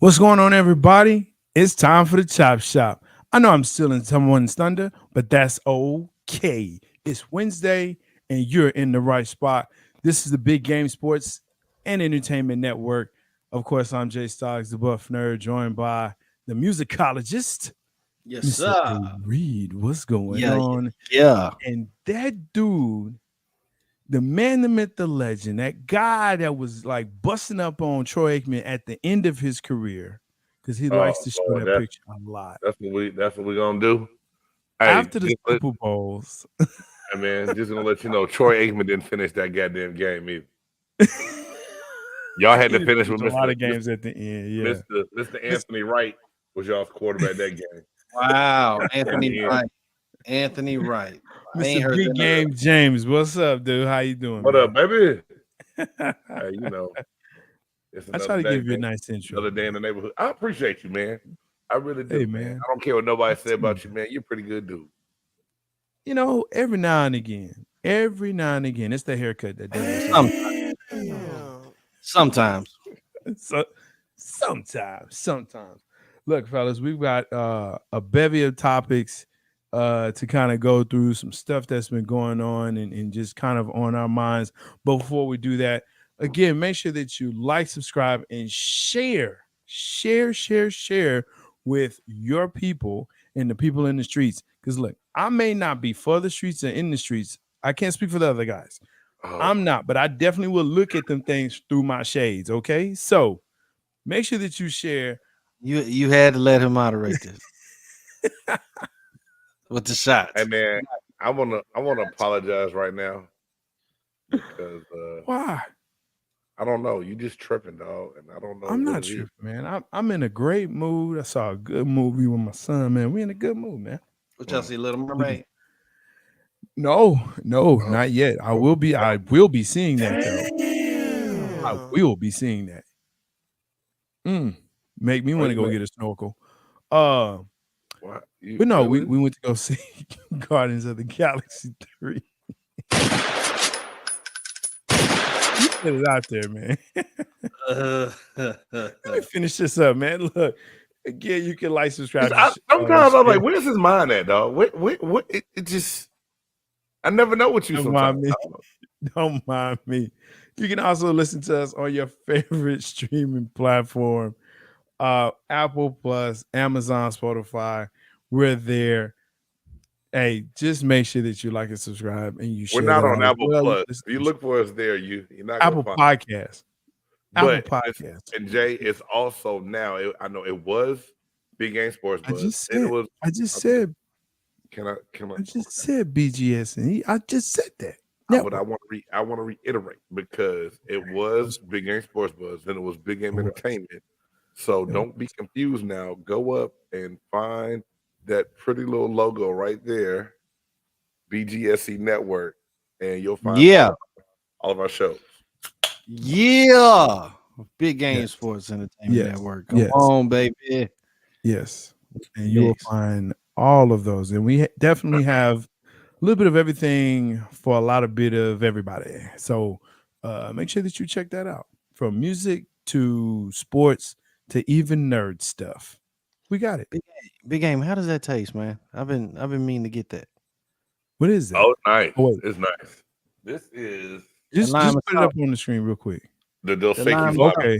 What's going on, everybody? It's time for the Chop Shop. I know I'm still in someone's thunder, but that's okay. It's Wednesday, and you're in the right spot. This is the Big Game Sports and Entertainment Network. Of course, I'm Jay Stoggs, the Buff Nerd, joined by the musicologist, Yes, Mr. sir. A. Reed. What's going Yeah, on? yeah. And that dude, the man, the myth, the legend, that guy that was like busting up on Troy Aikman at the end of his career, because he likes to show Lord, that picture a lot. that's what we gonna do. Hey, After the Super Bowls, hey man, just gonna let you know, Troy Aikman didn't finish that goddamn game either. Y'all had he to finish with a lot of Mr. games at the end. Yeah, Mr. Anthony Wright was y'all's quarterback that game. Wow, Anthony Wright. Anthony Wright. I ain't Mr. heard Big that Game James, what's up, dude? How you doing? What man? up, baby? Hey, you know, it's I another try to day, give you a man. nice intro. Another day in the neighborhood. I appreciate you, man. I really do, Hey, man. man. I don't care what nobody said about you, man. You're a pretty good dude. You know, every now and again, it's the haircut that does it. Sometimes. So sometimes. Look, fellas, we've got a bevy of topics to kind of go through, some stuff that's been going on and just kind of on our minds. But before we do that, again, make sure that you like, subscribe, and share with your people and the people in the streets. Because look, I may not be for the streets or in the streets. I can't speak for the other guys. I'm not, but I definitely will look at them things through my shades. Okay, so make sure that you share. You had to let him moderate this with the shots. Hey man, I wanna apologize right now because Why? I don't know. You just tripping, dog, and I don't know. I'm what not it is. tripping, man. I'm in a great mood. I saw a good movie with my son, man. We in a good mood, man. What y'all see, Little Mermaid? No, not yet. I will be seeing that though. I will be seeing that. Make me want to go get a snorkel. What? But no, we went to go see Guardians of the Galaxy 3. You put it out there, man. Let me finish this up, man. Look, again, you can like, subscribe. Sometimes I'm like, where's his mind at, dog? What? It just, I never know what you sometimes. Don't mind me. You can also listen to us on your favorite streaming platform, Apple Plus, Amazon, Spotify. We're there. Hey, just make sure that you like and subscribe, and you share. We're not on Apple Plus. If you look for us there, you're not Apple Podcast. Apple Podcast. And Jay, it's also now. I know it was Big Game Sports Buzz. I just said. Can I? I just said BGS, and I just said that. But I want to reiterate because it was Big Game Sports Buzz, then it was Big Game Entertainment. So don't be confused now. Go up and find that pretty little logo right there, BGSC Network, and you'll find all of our shows. Yeah, Big Game Sports Entertainment Network. Come on, baby. Yes, and you will find all of those, and we definitely have a little bit of everything for a lot of bit of everybody. So make sure that you check that out, from music to sports to even nerd stuff. We got it. Big Game. How does that taste, man? I've been meaning to get that. What is that? Oh, nice. It's nice. This is just put it up on the screen real quick. The Dos Equis.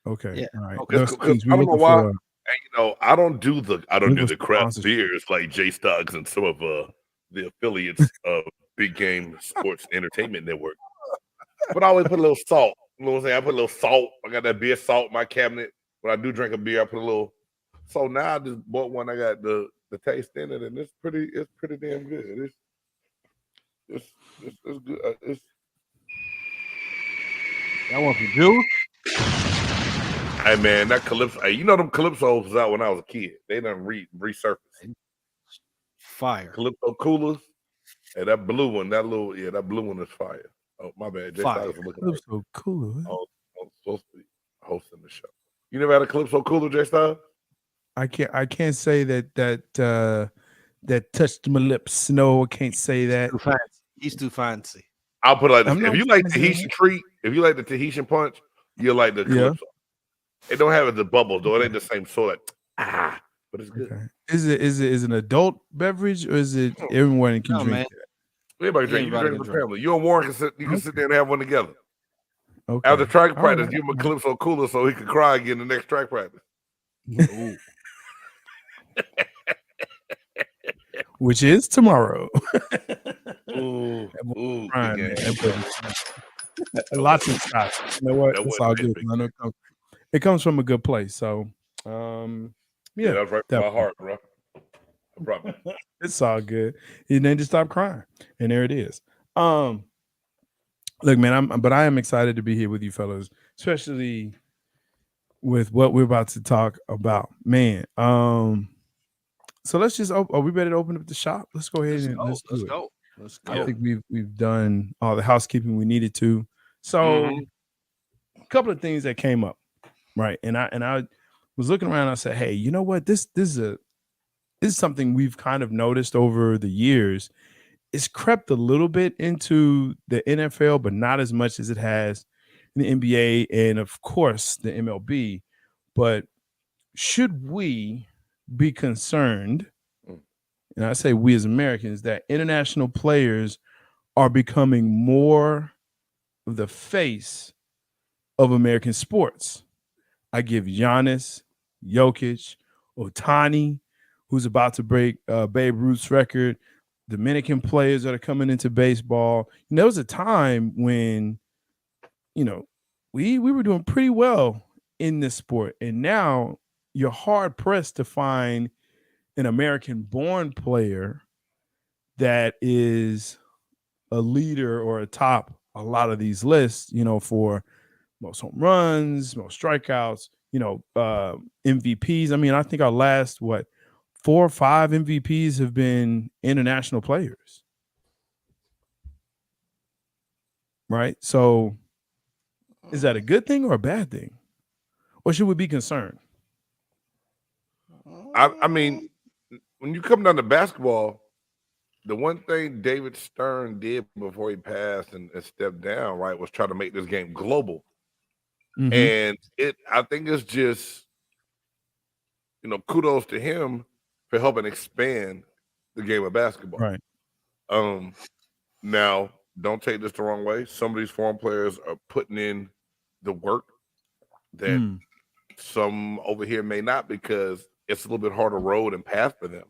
Okay. Yeah. All right. I don't know why. And, you know, I don't do the craft beers like Jay Stoggs and some of the affiliates of Big Game Sports Entertainment Network. But I always put a little salt. You know what I'm saying? I put a little salt. I got that beer salt in my cabinet. When I do drink a beer, I put a little. So now I just bought one. I got the taste in it, and it's pretty damn good. It's good. I want some juice. Hey man, that Calypso. Hey, you know them Calypsos was out when I was a kid. They done resurfaced. Fire. Calypso coolers. Hey, that blue one, that blue one is fire. Oh, my bad. Calypso cooler. Oh, I'm supposed to be hosting the show. You never had a Calypso cooler, Jay Stoggs? I can't say that touched my lips. No, I can't say that. Too fancy. He's too fancy. I'll put it like this. If you like Tahitian treat, if you like the Tahitian punch, you'll like the Calypso. It don't have the bubbles though. It ain't the same sort. But it's good. Okay. Is it an adult beverage or is it everyone can drink man. that? Everybody drink. You can drink with the family. You and Warren can sit. You can sit there and have one together. Okay. After track practice, right. give him a Calypso cooler so he can cry again the next track practice. Ooh. Which is tomorrow. Ooh, Crying, lots of shots. You know what? It's all good. It comes from a good place. So, yeah, that's right from my heart, bro. I promise. It's all good. And then just stop crying, and there it is. Look, man, I am excited to be here with you fellas, especially with what we're about to talk about, man. So let's just. Are we ready to open up the shop? Let's go ahead and let's go. Let's go. I think we've done all the housekeeping we needed to. So, a couple of things that came up, right? And I was looking around. And I said, hey, you know what? This is something we've kind of noticed over the years. It's crept a little bit into the NFL, but not as much as it has in the NBA and, of course, the MLB. But should we be concerned, and I say we as Americans, that international players are becoming more of the face of American sports? I give Giannis, Jokic, Ohtani, who's about to break Babe Ruth's record, Dominican players that are coming into baseball. And there was a time when, we were doing pretty well in this sport. And now you're hard pressed to find an American-born player that is a leader or atop a lot of these lists, for most home runs, most strikeouts, MVPs. I mean, I think our last, 4 or 5 MVPs have been international players. Right? So is that a good thing or a bad thing? Or should we be concerned? I mean, when you come down to basketball, the one thing David Stern did before he passed and stepped down, right, was try to make this game global. Mm-hmm. And I think it's just, kudos to him for helping expand the game of basketball. Right. Now, don't take this the wrong way. Some of these foreign players are putting in the work that some over here may not, because it's a little bit harder road and path for them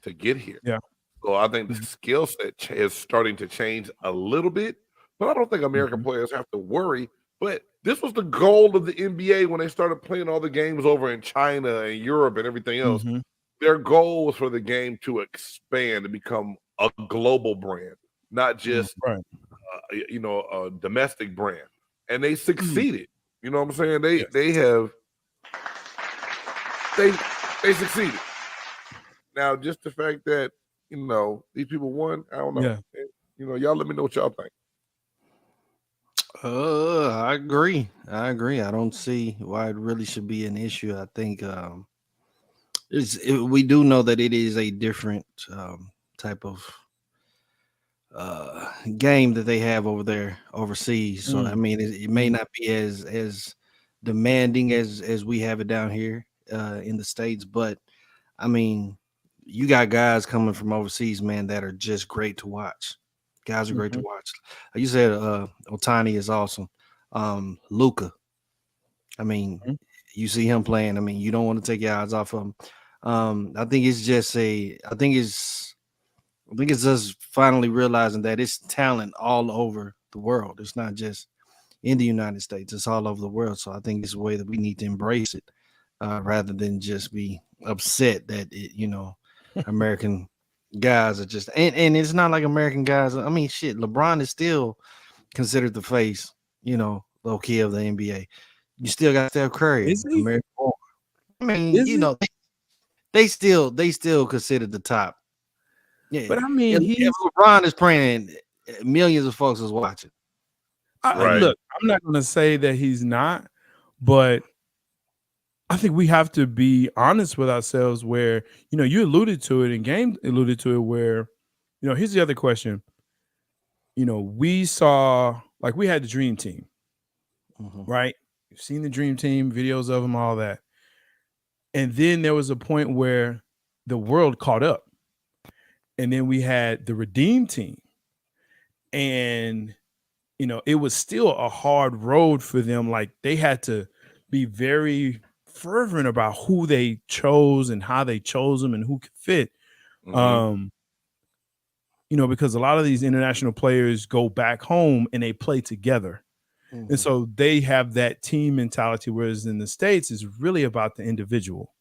to get here. Yeah. So I think the skill set is starting to change a little bit, but I don't think American players have to worry. But this was the goal of the NBA when they started playing all the games over in China and Europe and everything else. Mm-hmm. Their goal was for the game to expand and become a global brand, not just a domestic brand. And they succeeded. You know what I'm saying? They succeeded. Now, just the fact that these people won, I don't know. Yeah. Y'all let me know what y'all think. I agree. I don't see why it really should be an issue. I think we do know that it is a different type of game that they have over there overseas. So I mean, it may not be as demanding as we have it down here in the States, but I mean, you got guys coming from overseas, man, that are just great to watch. Guys are great to watch. Like you said, Ohtani is awesome. Luka, I mean, you see him playing. I mean, you don't want to take your eyes off of him. I think it's just I think it's just finally realizing that it's talent all over the world. It's not just in the United States. It's all over the world. So I think it's a way that we need to embrace it rather than just be upset that American guys are just and it's not like American guys. I mean, shit, LeBron is still considered the face, low key of the NBA. You still got Steph Curry, American born. I mean, they still considered the top. Yeah, but I mean, if LeBron is playing, millions of folks is watching. Look, I'm not going to say that he's not, but I think we have to be honest with ourselves where, you alluded to it and Game alluded to it where, here's the other question. We saw, like, we had the dream team, right? You've seen the Dream Team, videos of them, all that. And then there was a point where the world caught up. And then we had the Redeem Team. And, it was still a hard road for them. Like, they had to be very fervent about who they chose and how they chose them and who could fit. Because a lot of these international players go back home and they play together. And so they have that team mentality, whereas in the States, it's really about the individual.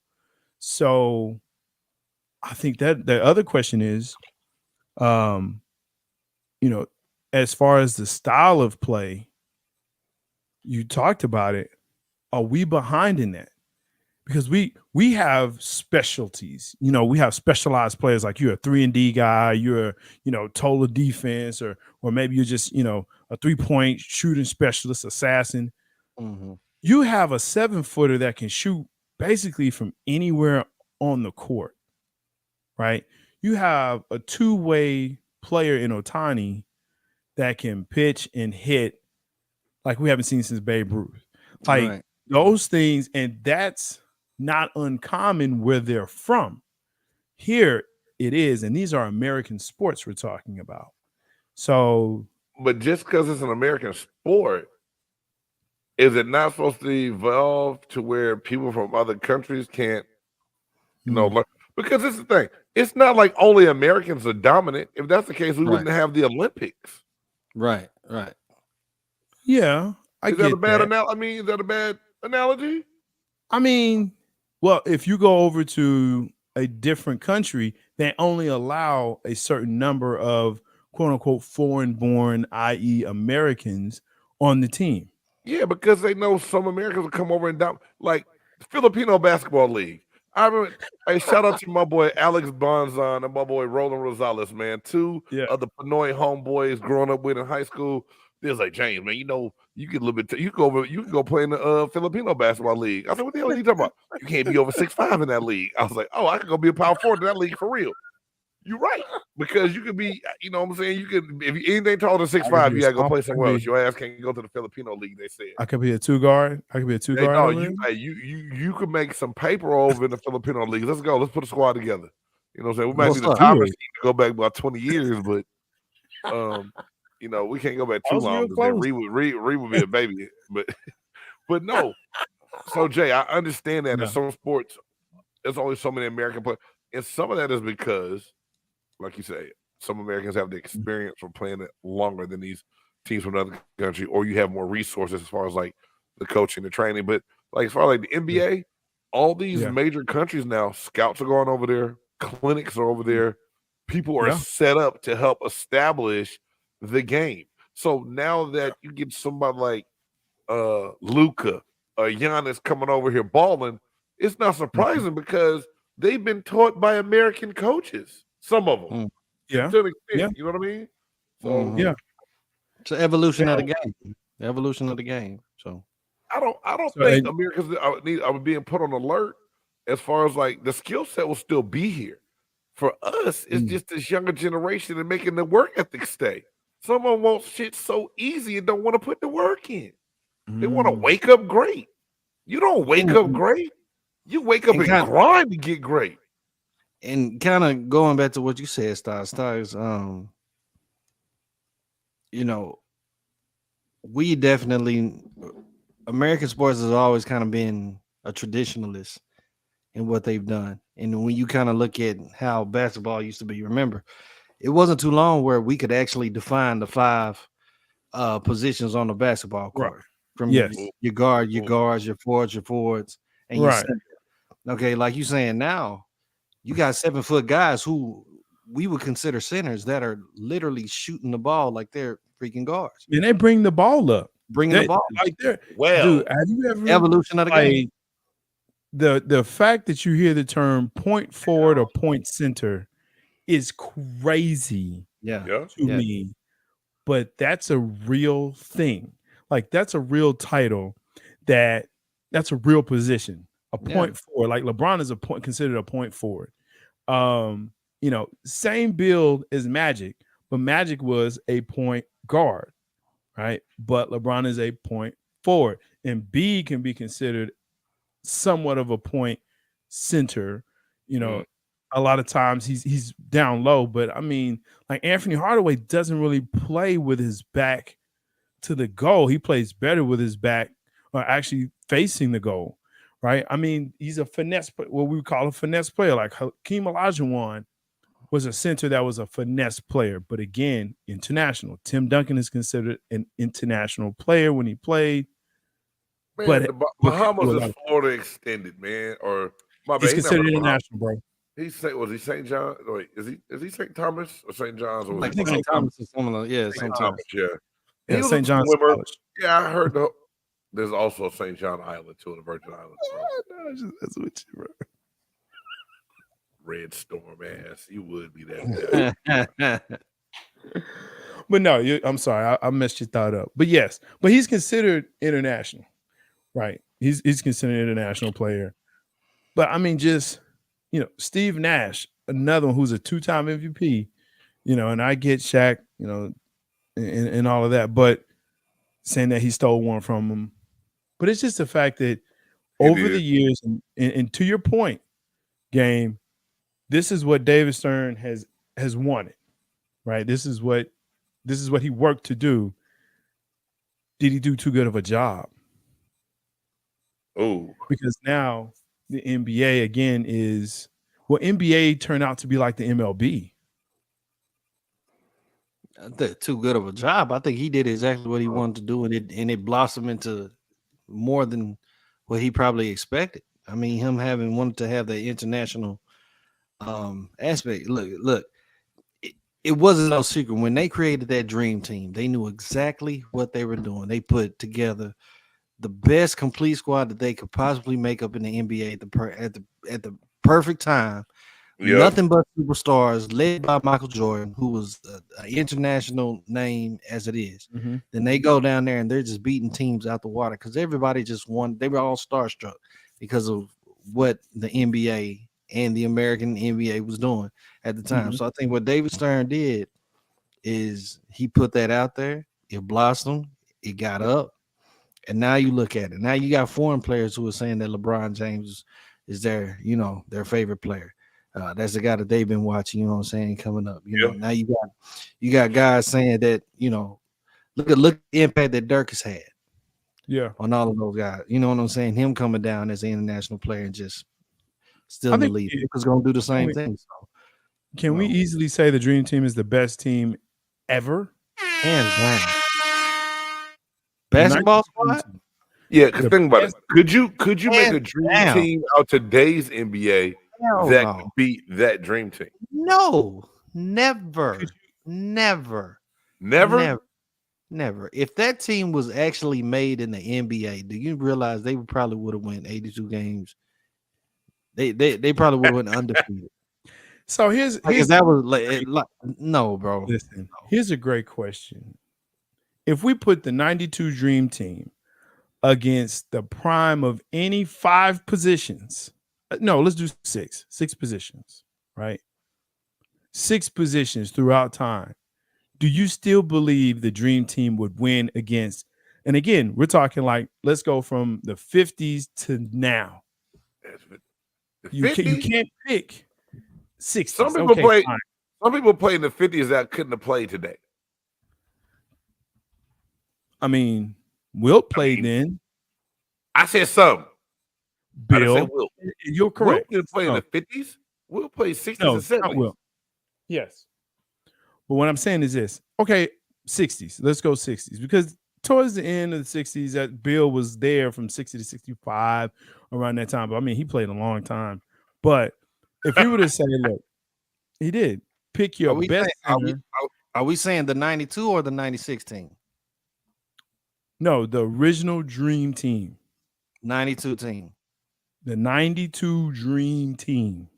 So I think that the other question is, as far as the style of play, you talked about it. Are we behind in that? Because we have specialties. We have specialized players, like you're a 3-and-D guy, you're total defense, or maybe you're just a 3-point shooting specialist, assassin. You have a 7-footer that can shoot basically from anywhere on the court, right? You have a 2-way player in Ohtani that can pitch and hit like we haven't seen since Babe Ruth. Like those things, and that's not uncommon where they're from. Here it is, and these are American sports we're talking about. So, but just because it's an American sport, is it not supposed to evolve to where people from other countries can't, learn? Because it's the thing. It's not like only Americans are dominant. If that's the case, we wouldn't have the Olympics. Right. Yeah, is that a bad analogy? Is that a bad analogy? I mean, well, if you go over to a different country, they only allow a certain number of quote unquote foreign-born, i.e., Americans, on the team. Yeah, because they know some Americans will come over and like the Filipino Basketball League. I remember, hey, shout out to my boy Alex Bonzon and my boy Roland Rosales, man. Two of the Pinoy homeboys growing up with in high school. They was like, James, man, you get a little bit. You can go play in the Filipino Basketball League. I said, what the hell are you talking about? You can't be over 6'5" in that league. I was like, oh, I could go be a power forward in that league for real. You're right, because you could be, what I'm saying? You could, if you anything taller than 6'5", you gotta go play somewhere else. Your ass can't go to the Filipino league. They said I could be a 2-guard. No, you could make some paper over in the Filipino league. Let's go. Let's put a squad together. You know what I'm saying? We might need a time machine to go back about 20 years, but we can't go back too long. Reed would be a baby, but no. So Jay, I understand that in some sports, there's only so many American players, and some of that is because, like you say, some Americans have the experience from playing it longer than these teams from another country, or you have more resources as far as like the coaching, the training. But like as far as like the NBA, all these major countries now, scouts are going over there, clinics are over there, people are set up to help establish the game. So now that you get somebody like Luka or Giannis coming over here balling, it's not surprising because they've been taught by American coaches. Some of them, to an extent, you know what I mean? So it's the evolution of the game. The evolution of the game. So I don't think Americans are being put on alert as far as like the skill set will still be here. For us, it's just this younger generation and making the work ethic stay. Someone wants shit so easy and don't want to put the work in. They want to wake up great. You don't wake up great. You wake up and grind to get great. And kind of going back to what you said, Styles, we definitely, American sports has always kind of been a traditionalist in what they've done. And when you kind of look at how basketball used to be, remember, it wasn't too long where we could actually define the 5 positions on the basketball court. From your guard, your guards, your forwards, and your center. Okay, like you saying now, you got 7-foot guys who we would consider centers that are literally shooting the ball like they're freaking guards. And they bring the ball up. The ball. Like they're, dude, have you ever evolution of the game? The fact that you hear the term point forward or point center is crazy to me. But that's a real thing. Like that's a real title. That's a real position. A point forward. Like LeBron is considered a point forward. Same build as Magic, but Magic was a point guard, right? But LeBron is a point forward. Embiid can be considered somewhat of a point center. You know, a lot of times he's down low, but I mean, like Anthony Hardaway doesn't really play with his back to the goal. He plays better with his back or actually facing the goal, right? I mean, he's a finesse, what we would call a finesse player. Like Hakeem Olajuwon was a center that was a finesse player, but again, international. Tim Duncan is considered an international player when he played. Man, but the Bahamas is Florida extended, man. Or my bad, he's considered international, bro. Was he St. John? Wait, is he St. Thomas or St. John's? Or I think St. Thomas is something. Yeah, St. Thomas. Yeah. Yeah, St. John's College. Yeah, I heard there's also St. John Island too, in the Virgin Islands. No, that's what you, bro. Red Storm ass, you would be that. But no, I'm sorry, I messed your thought up. But yes, but he's considered international, right? He's considered an international player. But I mean, just Steve Nash, another one who's a 2-time MVP. And I get Shaq, and all of that, but saying that he stole one from him. But it's just the fact that over the years, and to your point, Game, this is what David Stern has wanted, right? This is what he worked to do. Did he do too good of a job? Oh, because now the NBA again NBA turned out to be like the MLB. Too good of a job. I think he did exactly what he wanted to do, and it blossomed into more than what he probably expected. I mean, him wanted to have the international aspect. Look, it wasn't no secret when they created that dream team. They knew exactly what they were doing. They put together the best complete squad that they could possibly make up in the NBA at the perfect time. Yep. Nothing but superstars, led by Michael Jordan, who was an international name as it is. Mm-hmm. Then they go down there and they're just beating teams out the water because everybody just won. They were all starstruck because of what the NBA and the American NBA was doing at the time. Mm-hmm. So I think what David Stern did is he put that out there. It blossomed. It got up. And now you look at it. Now you got foreign players who are saying that LeBron James is their favorite player. That's the guy that they've been watching, you know what I'm saying, coming up. Now you got guys saying that, look at the impact that Dirk has had. Yeah. On all of those guys. You know what I'm saying? Him coming down as an international player and just still in the league. Because gonna do the same thing. So, can we easily say the Dream Team is the best team ever? Hands down. Basketball squad? Yeah, because think about it. Could you make a dream team out today's NBA could beat that dream team? No, never. If that team was actually made in the NBA, do you realize they probably would have won 82 games? They probably would have went undefeated. So here's that was no, bro. Listen, here's a great question. If we put the 92 Dream Team against the prime of any 5 positions, no, let's do 6 positions, right? 6 positions throughout time. Do you still believe the Dream Team would win against? And again, we're talking like, let's go from the 50s to now. You can't pick 60s. Some people play in the 50s that couldn't have played today. I mean, Wilt played then. I said some. Bill, you're correct. Wilt didn't play in the 50s. Wilt played 60s and 70s. Wilt. Yes. But what I'm saying is this. Okay, 60s. Let's go 60s. Because towards the end of the 60s, that Bill was there from 60 to 65 around that time. But I mean, he played a long time. But if you were to say, look, he did. Pick your best. Are we saying the 92 or the 96 team? No, the original Dream Team. 92 team. The 92 Dream Team.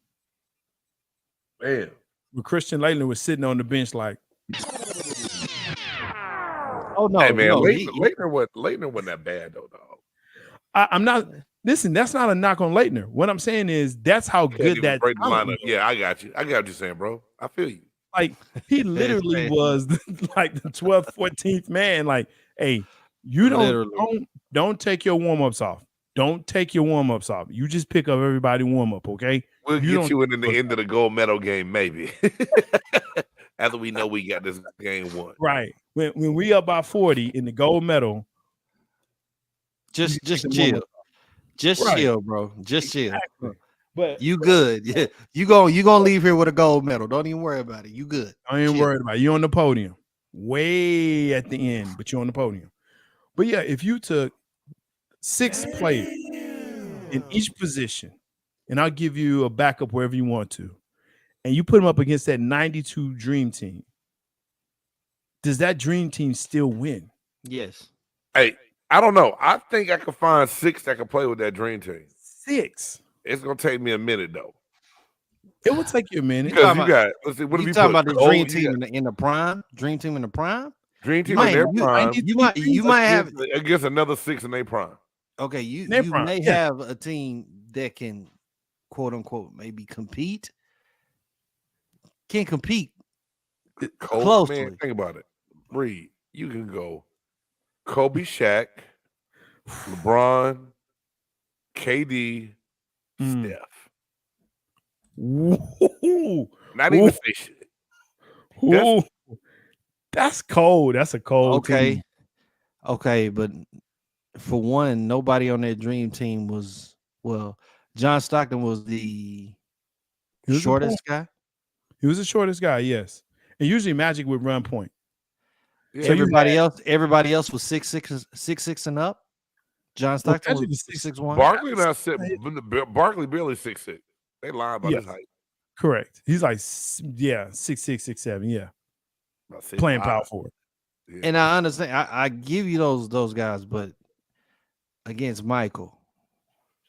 Man. Where Christian Laettner was sitting on the bench like. Oh, no. Hey, man, Laettner wasn't that bad, though, dog. I'm not. Listen, that's not a knock on Laettner. What I'm saying is that's how good that lineup. Yeah, I got you. I got what you're saying, bro. I feel you. Like, he literally was like the 12th, 14th man. Like, hey, You don't take your warm-ups off. Don't take your warm-ups off. You just pick up everybody warm-up, okay? We'll get you in the end of the gold medal game, maybe. After we know we got this game won. Right. When we up by 40 in the gold medal. Just chill. Just chill, bro. Just chill. But you good. Yeah. You gonna leave here with a gold medal. Don't even worry about it. You good. I ain't worried about it. You're on the podium. Way at the end, but you're on the podium. But yeah, if you took 6 players in each position, and I'll give you a backup wherever you want to, and you put them up against that 92 Dream Team, does that Dream Team still win? Yes. Hey, I don't know. I think I could find 6 that can play with that Dream Team. 6. It's gonna take me a minute though. It will take you a minute. Because you got. Let's see. What you have you talking put? about the Dream Team in the prime? Dream Team in the prime? Dream Team in their prime. You might have against another 6 in their prime. Okay, you may have a team that can, quote unquote, maybe compete. Can't compete closely. Man, think about it. Reed, you can go Kobe, Shaq, LeBron, KD, Steph. Ooh. Not even fish. That's cold. That's a cold team. Okay, but for one, nobody on that Dream Team was John Stockton was the shortest guy. He was the shortest guy, yes. And usually Magic would run point. Yeah. So everybody else was 6'6" and up. John Stockton was 6'1". Barkley barely 6'6". They lie about his height. Correct. He's like 6'6", 6'7", yeah. Playing power forward. Yeah. And I understand. I give you those guys, but against Michael,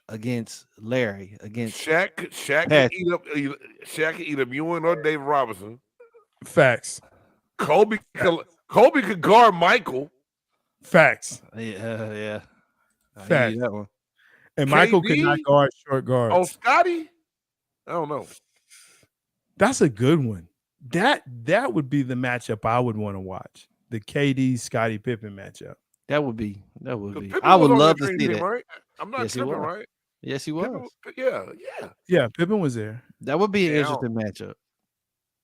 against Larry, against Shaq can eat up Ewing or David Robinson. Facts. Kobe could guard Michael. Facts. Yeah. Facts. That one. And Michael could not guard short guards. Oh, Scotty? I don't know. That's a good one. That would be the matchup I would want to watch. The KD Scottie Pippen matchup. That would be. I would love to see that. Right? I'm not tripping, right? Yes, he was. Yeah, Pippen was there. That would be an interesting matchup.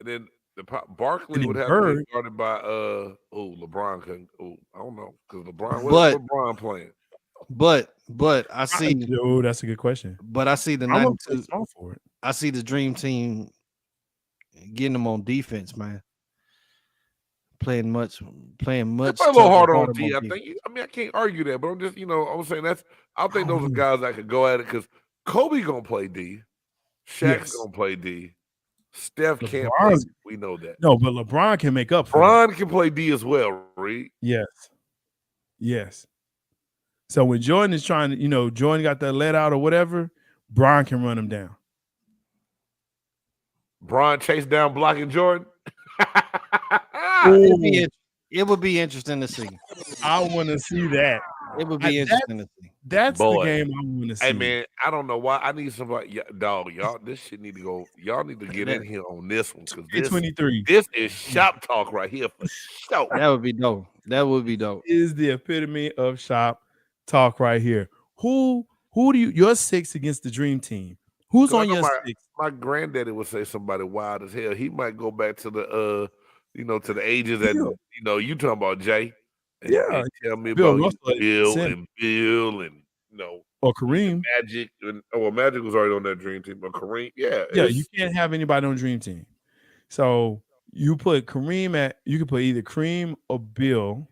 And then Barkley would have to be guarded by LeBron couldn't. I don't know because LeBron playing. But I see. That's a good question. But I see the 92. I see the Dream Team getting them on defense, man. Playing much. Play a little harder on D. I think. I can't argue that, but I'm just, I'm saying I think those are guys that could go at it because Kobe gonna play D, Shaq's gonna play D, Steph can't play. We know that. No, but LeBron can make up for LeBron can play D as well, Reed. Yes. So when Jordan is trying to, Jordan got that let out or whatever, Bron can run him down. Bron chase down blocking Jordan. It would be interesting to see. I want to see that. It would be interesting to see. That's the game I want to see. Hey man, I don't know why. I need somebody, dog. Y'all, this shit need to go. Y'all need to get in here on this one because 23. This is shop talk right here for sure. That would be dope. Is the epitome of shop talk right here. Who do you? Your 6 against the Dream Team. Who's on your 6? My granddaddy would say somebody wild as hell. He might go back to the to the ages that you talking about, Jay. And tell me Bill about Bill and or Kareem. Magic. Magic was already on that Dream Team, but Kareem, you can't have anybody on Dream Team. So you put Kareem you could put either Kareem or Bill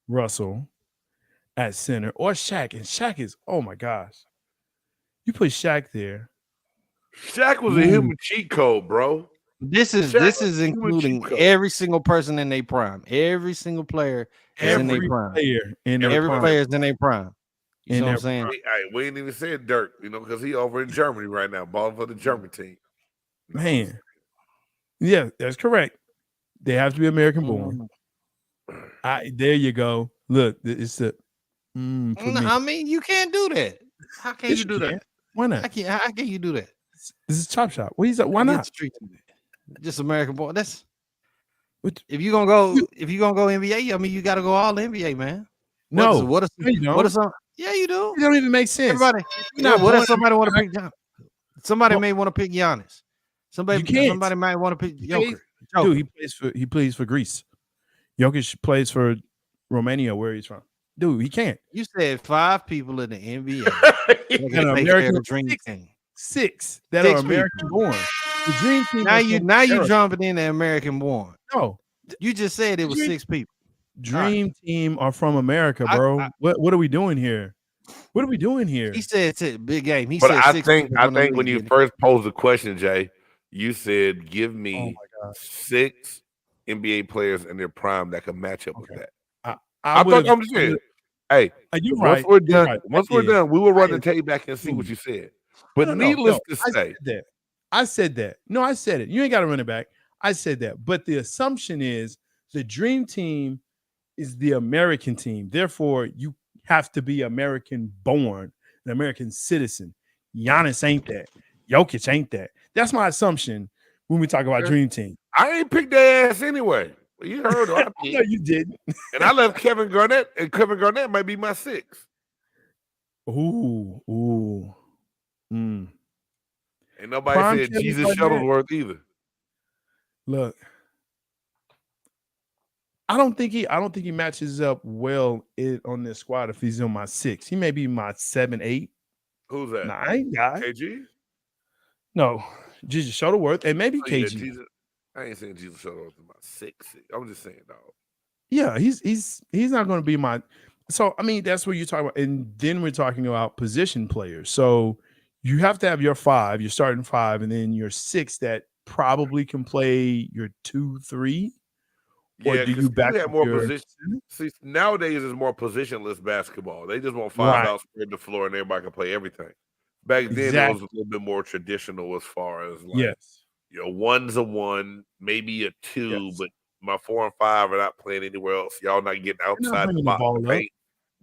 Russell at center or Shaq. And Shaq is, oh my gosh. You put Shaq there. Shaq was a human cheat code, bro. This is including every single person in their prime. Every single player is in their prime. Every player is in their prime. You know what I'm saying? We ain't even said Dirk, because he over in Germany right now, balling for the German team. Man. Yeah, that's correct. They have to be American born. There you go. Look, it's the I mean, you can't do that. How can you do that? Why not? How can you do that? This is Chop Shop. Why not? Just American born. That's if you're gonna go NBA, I mean, you gotta go all NBA, man. No, what is no, you don't. What is some? Yeah, you do. It don't even make sense. Everybody. Not What if born somebody want to American. pick Giannis? Somebody Well, may want to pick Giannis. you can't. Somebody might want to pick Joker. Dude, he plays for Greece. Jokic plays for Romania, where he's from. Dude, he can't. You said 5 people in the NBA. An American dream team. 6 that are American born. The dream team. Now you jumping in the American born. No, you just said it was 6 people. Dream team are from America, bro. What are we doing here? What are we doing here? He said it's a big game. But I think when you first posed the question, Jay, you said give me 6 NBA players in their prime that can match up with that. I'm just saying. Hey, you're once right. we're done, we will run the tape back and see what you said. But needless to say, I said that. No, I said it. You ain't got to run it back. I said that. But the assumption is the dream team is the American team. Therefore, you have to be American born, an American citizen. Giannis ain't that. Jokic ain't that. That's my assumption when we talk about dream team. I ain't picked their ass anyway. You heard her. No, you didn't. And I left Kevin Garnett, and Kevin Garnett might be my 6th. Ooh. And nobody said Jesus Shuttlesworth either. Look, I don't think he matches up well on this squad if he's on my 6. He may be my 7, 8. Who's that? 9 guy. KG? No, Jesus Shuttlesworth and maybe KG. I ain't saying Jesus Shuttlesworth is my 6. I'm just saying, dog. Yeah, he's not going to be my. So I mean, that's what you're talking about, and then we're talking about position players. So you have to have your 5, your starting 5, and then your 6 that probably can play your 2, 3. Or do you back have more position? See, nowadays is more positionless basketball. They just want 5 out spread the floor and everybody can play everything. Back then it was a little bit more traditional as far as one's a 1, maybe a 2, but my 4 and 5 are not playing anywhere else. Y'all not getting outside the box.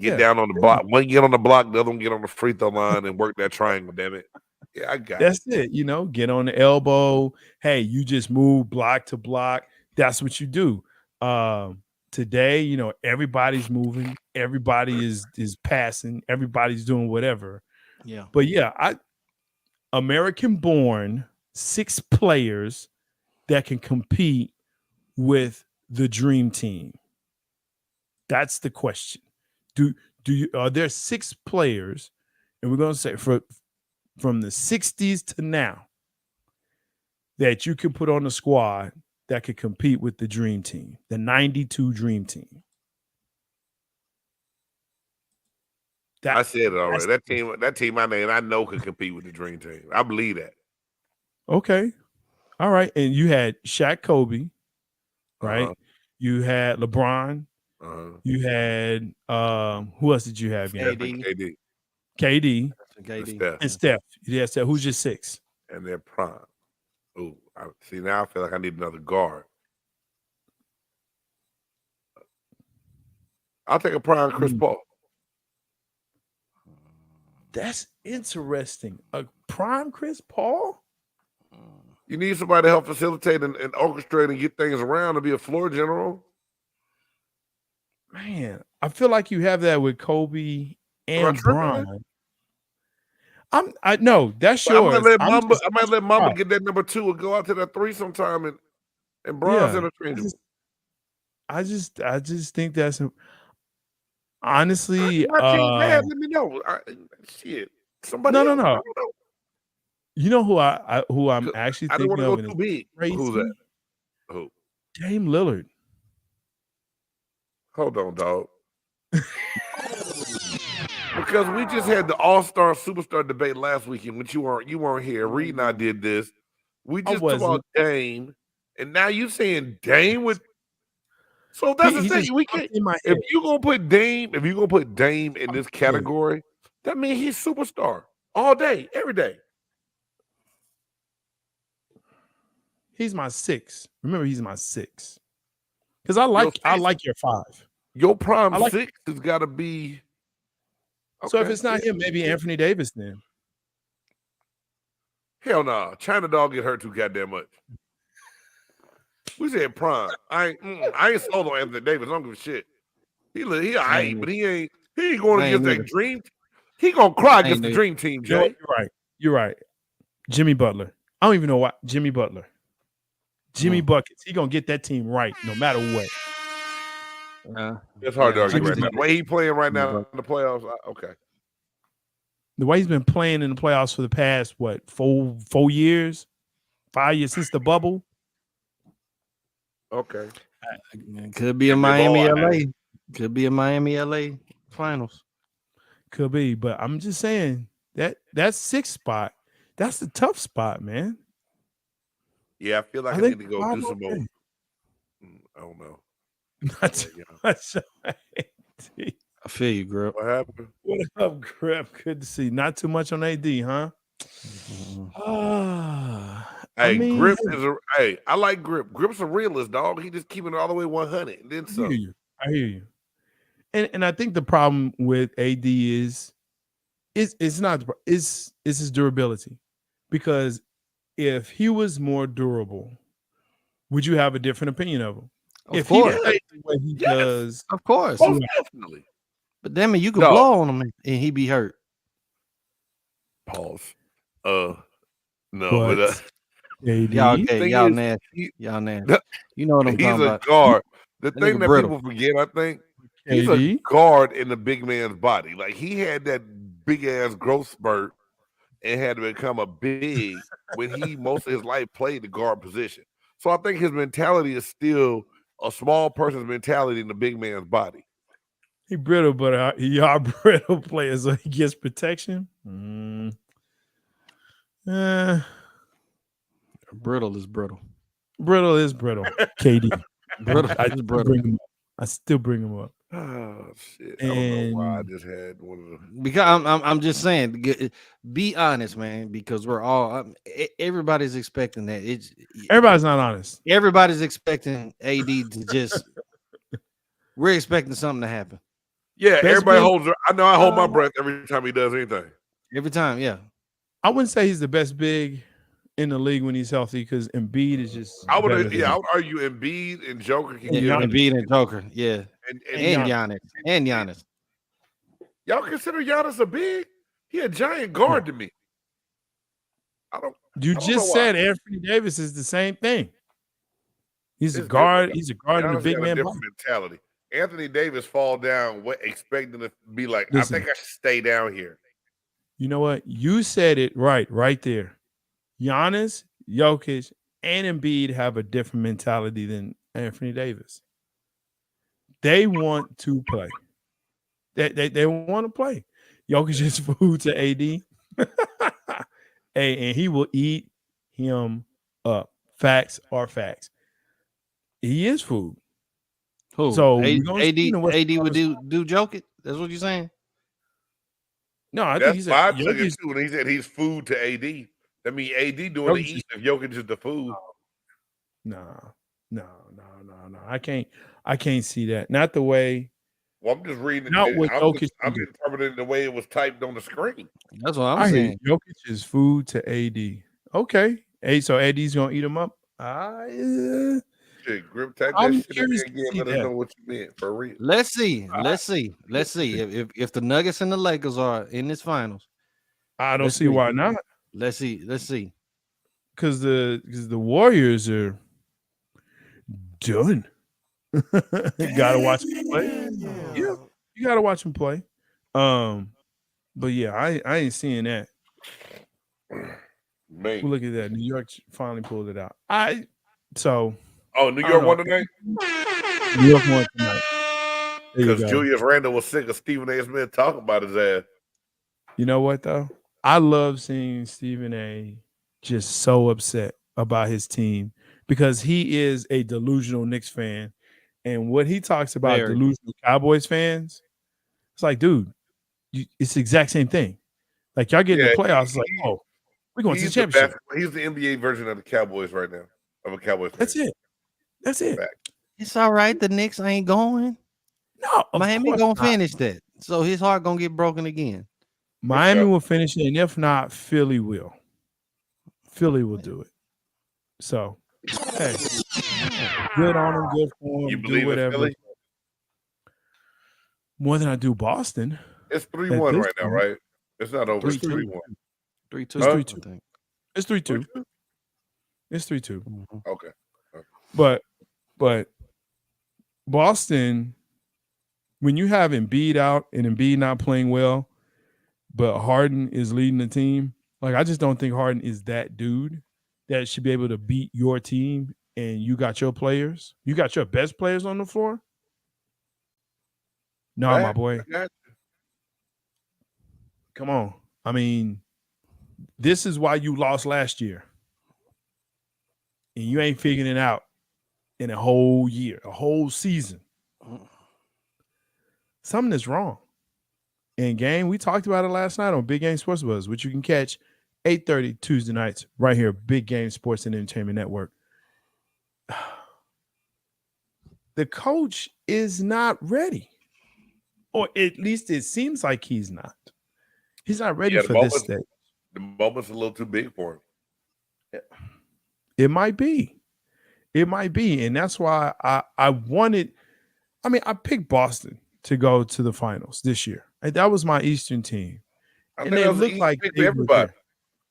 Get down on the block. One get on the block, the other one get on the free throw line and work that triangle. Damn it! Yeah, I got That's it. Get on the elbow. Hey, you just move block to block. That's what you do. Today, everybody's moving, everybody is passing, everybody's doing whatever. Yeah. But American born 6 players that can compete with the dream team. That's the question. Are there 6 players, and we're going to say from the 60s to now, that you can put on the squad that could compete with the dream team, the 92 dream team? I said it already. That team I know could compete with the dream team. I believe that. Okay. All right. And you had Shaq, Kobe, right? You had LeBron. You had who else did you have? KD. And Steph. Yeah, Steph. Who's your 6? And their prime. Oh, see, now I feel like I need another guard. I'll take a prime Chris Paul. That's interesting. A prime Chris Paul? You need somebody to help facilitate and orchestrate and get things around to be a floor general. Man, I feel like you have that with Kobe and Bron. I know that's yours. I might let Mamba get that number 2 and go out to that 3 sometime and Bron's interchangeable. I just think that's honestly. Let me know. Shit, somebody. No. You know who I'm actually thinking of? I don't want to go too big. Who's that? Who? Dame Lillard. Hold on, dog. Because we just had the all-star superstar debate last weekend, which you weren't here. Reed and I did this. We just talked about Dame, and now you saying Dame with. So that's the thing. We can't. If you're gonna put Dame in this category, that means he's superstar all day, every day. He's my 6. Remember, he's my 6. Because I like your 5. Your prime 6 has got to be. Okay. So if it's not him, maybe Anthony Davis then. Hell no. Nah. China Dog get hurt too goddamn much. We said prime. I ain't sold on Anthony Davis. I don't give a shit. He all right, but he ain't going against that dream. He gonna cry against the dream team, Jay. No, you're right. You're right. Jimmy Butler. I don't even know why. Jimmy Butler. Jimmy Buckets. He gonna get that team right no matter what. It's hard to argue right now. The way he playing right now in the playoffs, okay. The way he's been playing in the playoffs for the past 4 years, 5 years since the bubble. Okay. Could be a Miami LA. Could be a Miami LA finals. Could be, but I'm just saying that 6th spot, that's the tough spot, man. Yeah, I feel like I need to go do some more. I don't know. Not too much. I feel you, Grip. What happened? What up, Grip? Good to see. Not too much on AD, huh? Hey, Grip is I like Grip. Grip's a realist, dog. He just keeping it all the way 100 and then some. I hear you. And I think the problem with AD is his durability. Because if he was more durable, would you have a different opinion of him? Of course. He plays the way he does, of course. Definitely. But damn it, you could blow on him and he be hurt. Pause. No, but AD, y'all nasty. Y'all nasty. You know what I'm talking about. He's a guard. The thing that people forget, I think, he's a guard in the big man's body. Like he had that big ass growth spurt and had to become a big when he most of his life played the guard position. So I think his mentality is still a small person's mentality in the big man's body. He brittle, but he are brittle players, so he gets protection. Brittle is brittle. Brittle is brittle. KD. Brittle. I still bring him up. Oh shit! I don't know why I just had one of them. Because I'm just saying, be honest, man. Because we're all everybody's expecting that. Everybody's not honest. Everybody's expecting AD to just. We're expecting something to happen. Yeah, everybody holds. I know I hold my breath every time he does anything. Every time, yeah. I wouldn't say he's the best big in the league when he's healthy because Embiid is just. I would argue Embiid and Joker can get Embiid and Joker, yeah, and Giannis. Y'all consider Giannis a big? He a giant guard to me. You just said Anthony Davis is the same thing. He's a guard. He's a guard in the big man. Different mentality. Anthony Davis fall down, expecting to be like, listen, I think I should stay down here. You know what? You said it right there. Giannis, Jokic, and Embiid have a different mentality than Anthony Davis. They want to play. They want to play. Jokic is food to AD. And he will eat him up. Facts are facts. He is food. Who? So AD would do Jokic? That's what you're saying? No, I think he said I took it too when he said he's food to AD. That means AD doing the eating if Jokic is the food. No. I can't see that. Not the way. Well, I'm just reading not it. what Jokic I'm interpreting the way it was typed on the screen. That's what I'm saying. Jokic is food to AD. Okay. So AD's gonna eat him up. Grip, type that shit again. Let us know what you meant for real. Let's see. If the Nuggets and the Lakers are in this finals, I don't see why not. Let's see. Because the Warriors are done. You gotta watch them play. Yeah, you gotta watch them play. But yeah, I ain't seeing that. Man. Well, look at that. New York finally pulled it out. New York won tonight? New York won tonight. Because Julius Randle was sick of Stephen A. Smith talking about his ass. You know what, though? I love seeing Stephen A. just so upset about his team because he is a delusional Knicks fan. And what he talks about delusional Cowboys fans, it's like, dude, it's the exact same thing. Like, y'all get in the playoffs, it's like, we're going to the championship. He's the NBA version of the Cowboys right now, of a Cowboys fan. That's it. It's all right. The Knicks ain't going. No, Miami gonna finish that. So his heart gonna get broken again. Miami will finish it, and if not, Philly will. Philly will do it. So, hey, good on him, good for him. You believe in Philly? more than I do Boston. It's 3-1 right now, right? It's not over. It's 3-1. 3-2. It's 3-2. It's 3-2. It's 3-2. Okay. But Boston, when you have Embiid out and Embiid not playing well, but Harden is leading the team, like I just don't think Harden is that dude that should be able to beat your team, and you got your players. You got your best players on the floor. No, my boy. Come on. I mean, this is why you lost last year. And you ain't figuring it out in a whole year, a whole season. Something is wrong. And game, we talked about it last night on Big Game Sports Buzz, which you can catch 8:30 Tuesday nights right here, Big Game Sports and Entertainment Network. The coach is not ready. Or at least it seems like he's not. He's not ready for this stage. The moment's a little too big for him. It might be. It might be. And that's why I picked Boston to go to the finals this year. That was my Eastern team. And it looked like for everybody.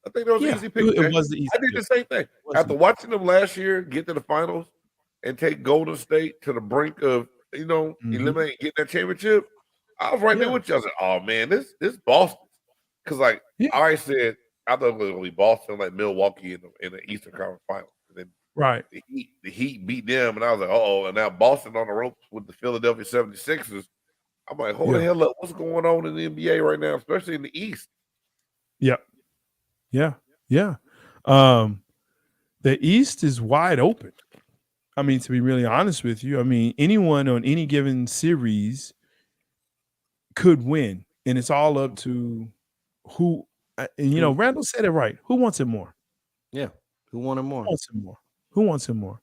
I think that was an easy pick. It was the easy I did the same thing. After watching them last year get to the finals and take Golden State to the brink of, eliminating, getting that championship, I was right there with you. I was like, oh, man, this Boston. Because, I already said, I thought it was going to be Boston, like Milwaukee in the Eastern Conference Finals. And then the Heat beat them, and I was like, uh-oh. And now Boston on the ropes with the Philadelphia 76ers. I'm like, hold the hell up. What's going on in the NBA right now, especially in the East? Yeah. The East is wide open. I mean, to be really honest with you, I mean, anyone on any given series could win. And it's all up to who, Randall said it right. Who wants it more? Yeah. Who wanted more? Who wants him more?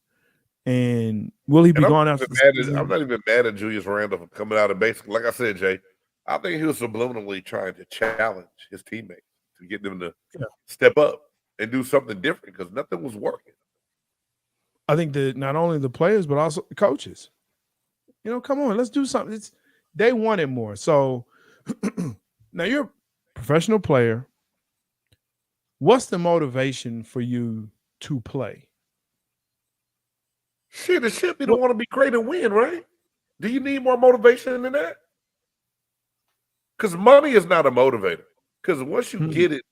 And will he be gone after the season? I'm not even mad at Julius Randle for coming out and basically, like I said, Jay, I think he was subliminally trying to challenge his teammates to get them to step up and do something different because nothing was working. I think that not only the players, but also the coaches. Come on, let's do something. They wanted more. So now you're a professional player. What's the motivation for you to play? Shit, it should be to want to be great and win, right? Do you need more motivation than that? Because money is not a motivator. Because once you get it,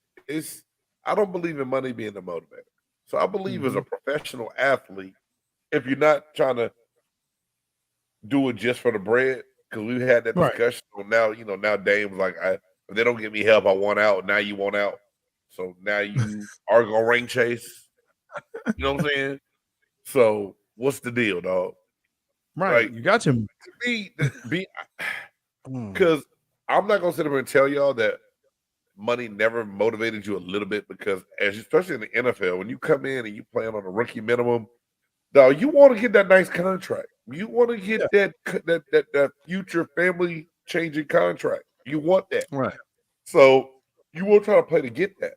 I don't believe in money being a motivator. So I believe as a professional athlete, if you're not trying to do it just for the bread, because we've had that discussion. Now, now Dame's like, if they don't get me help, I want out. Now you want out. So now you are going to ring chase. You know what I'm saying? So what's the deal, dog? Right. You got him. Because I'm not going to sit there and tell y'all that money never motivated you a little bit because, especially in the NFL, when you come in and you playing on a rookie minimum, dog, you want to get that nice contract. You want to get that future family changing contract. You want that. Right. So you will try to play to get that.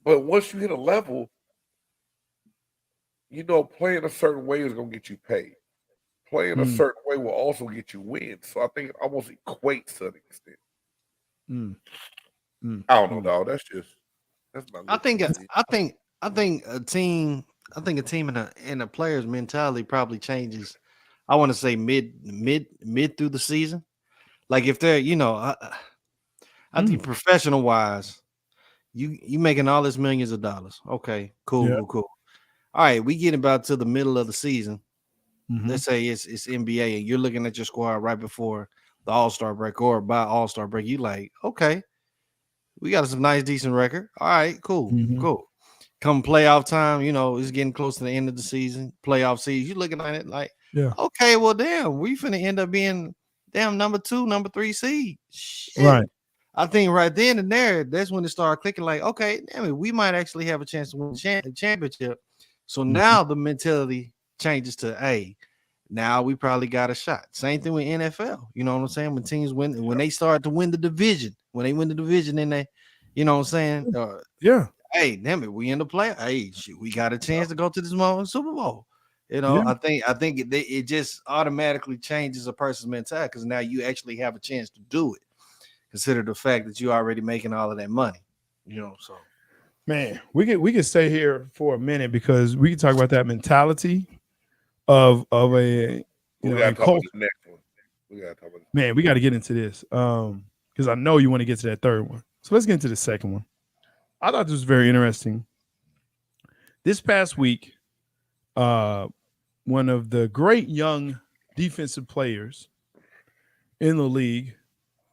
But once you hit a level, playing a certain way is going to get you paid. Playing a certain way will also get you wins. So I think it almost equates to an extent. I don't know, dog. That's my. I think a team and a player's mentality probably changes. I want to say mid through the season. Like if they're, I think professional wise, you making all this millions of dollars. Okay, cool. All right, we get about to the middle of the season. Let's say it's NBA and you're looking at your squad right before the All-Star break or by All-Star break. You like, okay, we got some nice, decent record. All right, cool. Come playoff time, it's getting close to the end of the season, playoff season. You're looking at it like, okay, well, damn, we finna end up being number 2, number 3 seed. Shit. Right. I think right then and there, that's when it started clicking like, okay, damn it, we might actually have a chance to win the championship. So now the mentality changes to, hey, now we probably got a shot. Same thing with NFL. You know what I'm saying? When teams win, when they start to win the division, then they, you know what I'm saying? Hey, damn it, we in the play. Hey, shit, we got a chance to go to this moment Super Bowl. You know, I think it just automatically changes a person's mentality because now you actually have a chance to do it. Consider the fact that you're already making all of that money. You know, so man, we could stay here for a minute because we can talk about that mentality of a and culture. The next one. We gotta talk about man, we got to get into this because I know you want to get to that third one. So let's get into the second one. I thought this was very interesting. This past week, one of the great young defensive players in the league,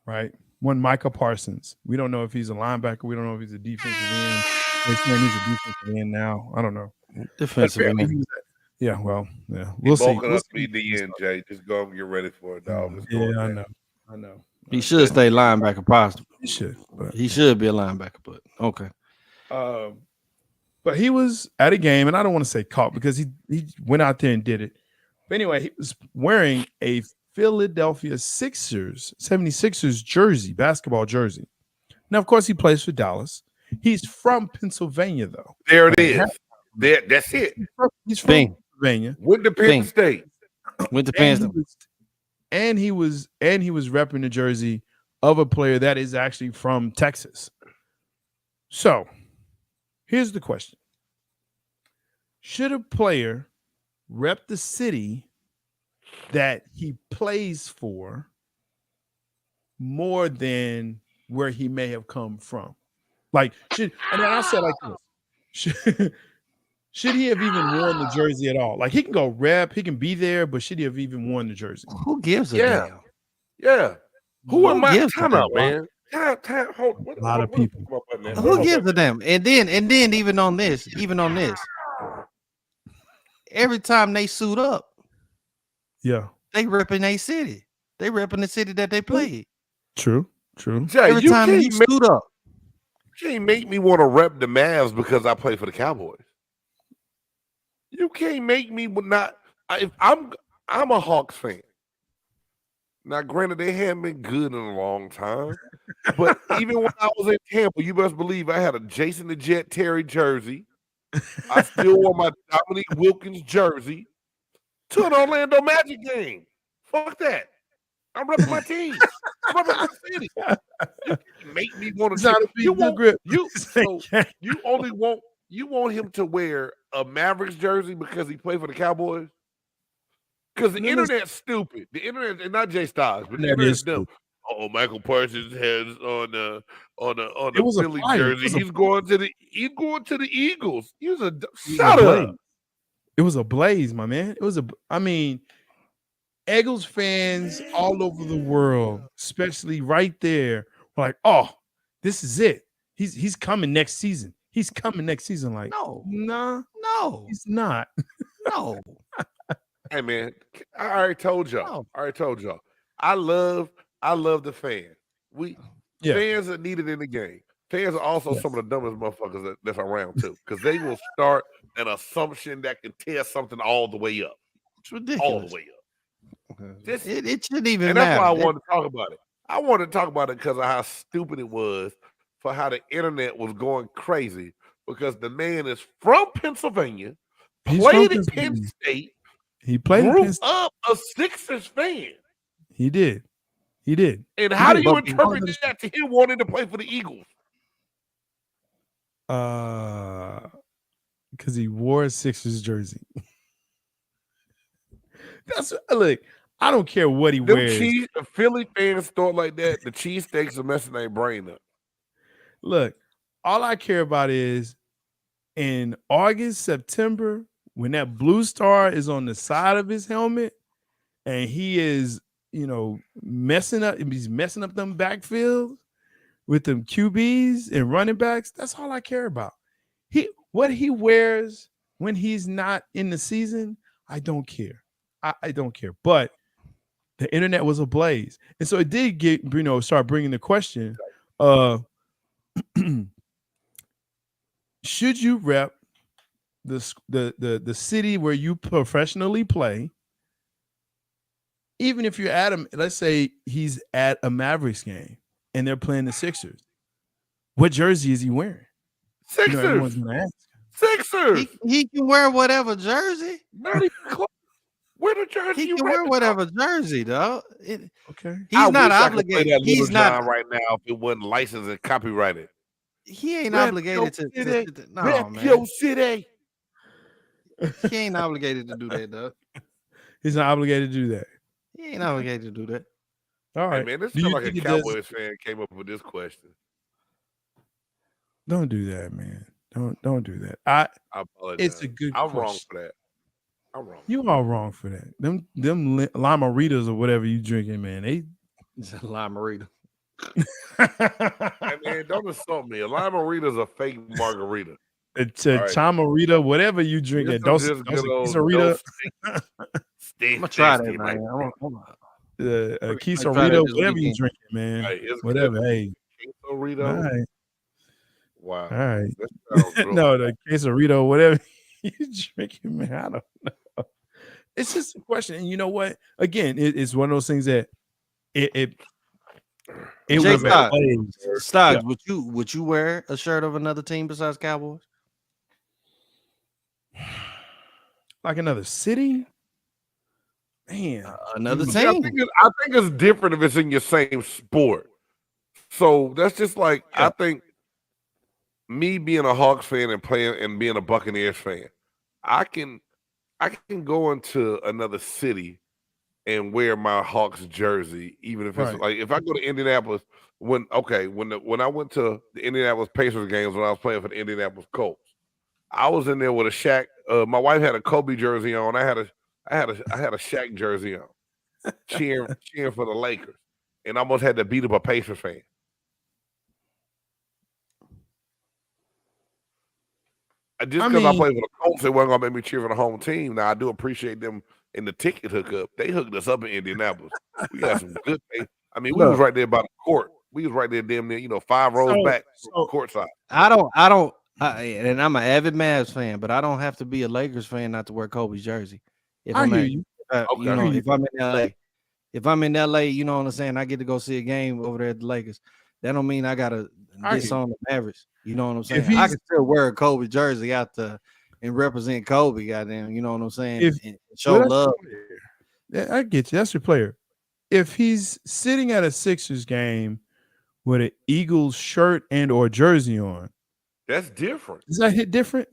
right? One Micah Parsons. We don't know if he's a linebacker. We don't know if he's a defensive end. They're saying he's a defensive end now. I don't know. Defensive end. Yeah, well, yeah. We'll see. Up the end, Jay. Just go and get ready for it, dog. I know. He should stay linebacker, possibly. He should. But. He should be a linebacker, but okay. But he was at a game, and I don't want to say caught because he went out there and did it. But anyway, he was wearing a Philadelphia 76ers jersey, basketball jersey. Now, of course, he plays for Dallas. He's from Pennsylvania, though. There it is. That's it. He's from Pennsylvania. Went to Penn State. Went to Penn State. And he was repping the jersey of a player that is actually from Texas. So, here's the question. Should a player rep the city that he plays for more than where he may have come from? Like, and then I'll say like this. Should he have even worn the jersey at all? Like, he can go rep, he can be there, but should he have even worn the jersey? Who gives a damn? Yeah. Who am I? Time out, man. A lot of people. Who gives a damn? And then even on this, every time they suit up, they repping their city. They repping the city that they played. True. Jay, every time you suit up. You can't make me want to rep the Mavs because I play for the Cowboys. You can't make me not. I'm a Hawks fan. Now, granted, they haven't been good in a long time, but even when I was in Tampa, you best believe I had a Jason the Jet Terry jersey. I still wore my Dominique Wilkins jersey to an Orlando Magic game. Fuck that. I'm repping my team. I'm repping my city. You make me want to. You want him to wear a Mavericks jersey because he played for the Cowboys? Because the internet's stupid. The internet, and not Jay Styles, but the internet's dumb. Oh, Michael Parsons has on the Philly jersey. He's going to the Eagles. Shut up. It was a blaze, my man. Eagles fans all over the world, especially right there, were like, oh, this is it. He's coming next season. He's coming next season. Like, no, he's not. No. Hey man, I already told y'all. I love the fan. Fans are needed in the game. Fans are also some of the dumbest motherfuckers that's around too, because they will start an assumption that can tear something all the way up. It's ridiculous. All the way up. It shouldn't even and matter. That's why I wanted to talk about it. I wanted to talk about it because of how stupid it was for how the internet was going crazy because the man is from Pennsylvania, played at Penn State. He grew up a Sixers fan. He did. And how do you interpret that to him wanting to play for the Eagles? Because he wore a Sixers jersey. Look. I don't care what he wears. The Philly fans thought like that. The cheesesteaks are messing their brain up. Look, all I care about is in August, September, when that blue star is on the side of his helmet and he is, messing up them backfields with them QBs and running backs. That's all I care about. What he wears when he's not in the season, I don't care. I don't care. But the internet was ablaze. And so it did start bringing the question, should you rep the city where you professionally play, even if you're let's say he's at a Mavericks game and they're playing the Sixers? What jersey is he wearing? Sixers. Everyone's gonna ask. Sixers. He can wear whatever jersey. Not even close. Wear the jersey. He can wear whatever jersey, though. Okay. He's not I could play obligated. that He's Little not. John right now if it wasn't licensed and copyrighted. He ain't Rep obligated your city. to. No, Rep man. your city. He ain't obligated to do that, though. He's not obligated to do that. He ain't obligated to do that. All right. Hey, man, this Do sounds you like a think it does- Cowboys fan came up with this question. Don't do that, man. Don't do that. I apologize. It's a good I'm question. wrong for that. I'm wrong. You are wrong for that. Them Limaritas or whatever you drinking, man. They It's a Limerita. Hey, man, don't insult me. A Limerita's a fake margarita. It's a right. Chamarita, whatever you drinking. This Dos is just good old Quesarita, I'm I'm gonna try that, man. Quesarita, whatever you drinking, man. Hey, it's Whatever. good. Hey, Quesarito. all right, Wow. all right. That sounds real. No, the Quesarito, whatever you drinking, man. I don't know. It's just a question, and you know what? Again, it's one of those things that it Jay was Stocks, plays. Stocks, would you wear a shirt of another team besides Cowboys? Like another city, man. Another See, I team. think it's different if it's in your same sport. So that's just like I think me being a Hawks fan and playing and being a Buccaneers fan, I can go into another city and wear my Hawks jersey, even if it's like if I go to Indianapolis when I went to the Indianapolis Pacers games when I was playing for the Indianapolis Colts, I was in there with a Shaq. My wife had a Kobe jersey on. I had a Shaq jersey on, cheering for the Lakers, and almost had to beat up a Pacers fan. Just because I played for the Colts, it wasn't gonna make me cheer for the home team. Now I do appreciate them in the ticket hookup. They hooked us up in Indianapolis. We got some good things. I mean, we was right there by the court. We was right there, damn near, 5 rows back from the court side. And I'm an avid Mavs fan, but I don't have to be a Lakers fan not to wear Kobe's jersey. If I hear you. If I'm in LA, you know what I'm saying, I get to go see a game over there at the Lakers. That don't mean I gotta disown the Mavericks. You know what I'm saying? I can still wear a Kobe jersey out there and represent Kobe, goddamn. You know what I'm saying? And show love. Yeah, I get you. That's your player. If he's sitting at a Sixers game with an Eagles shirt and or jersey on, that's different. Does that hit different?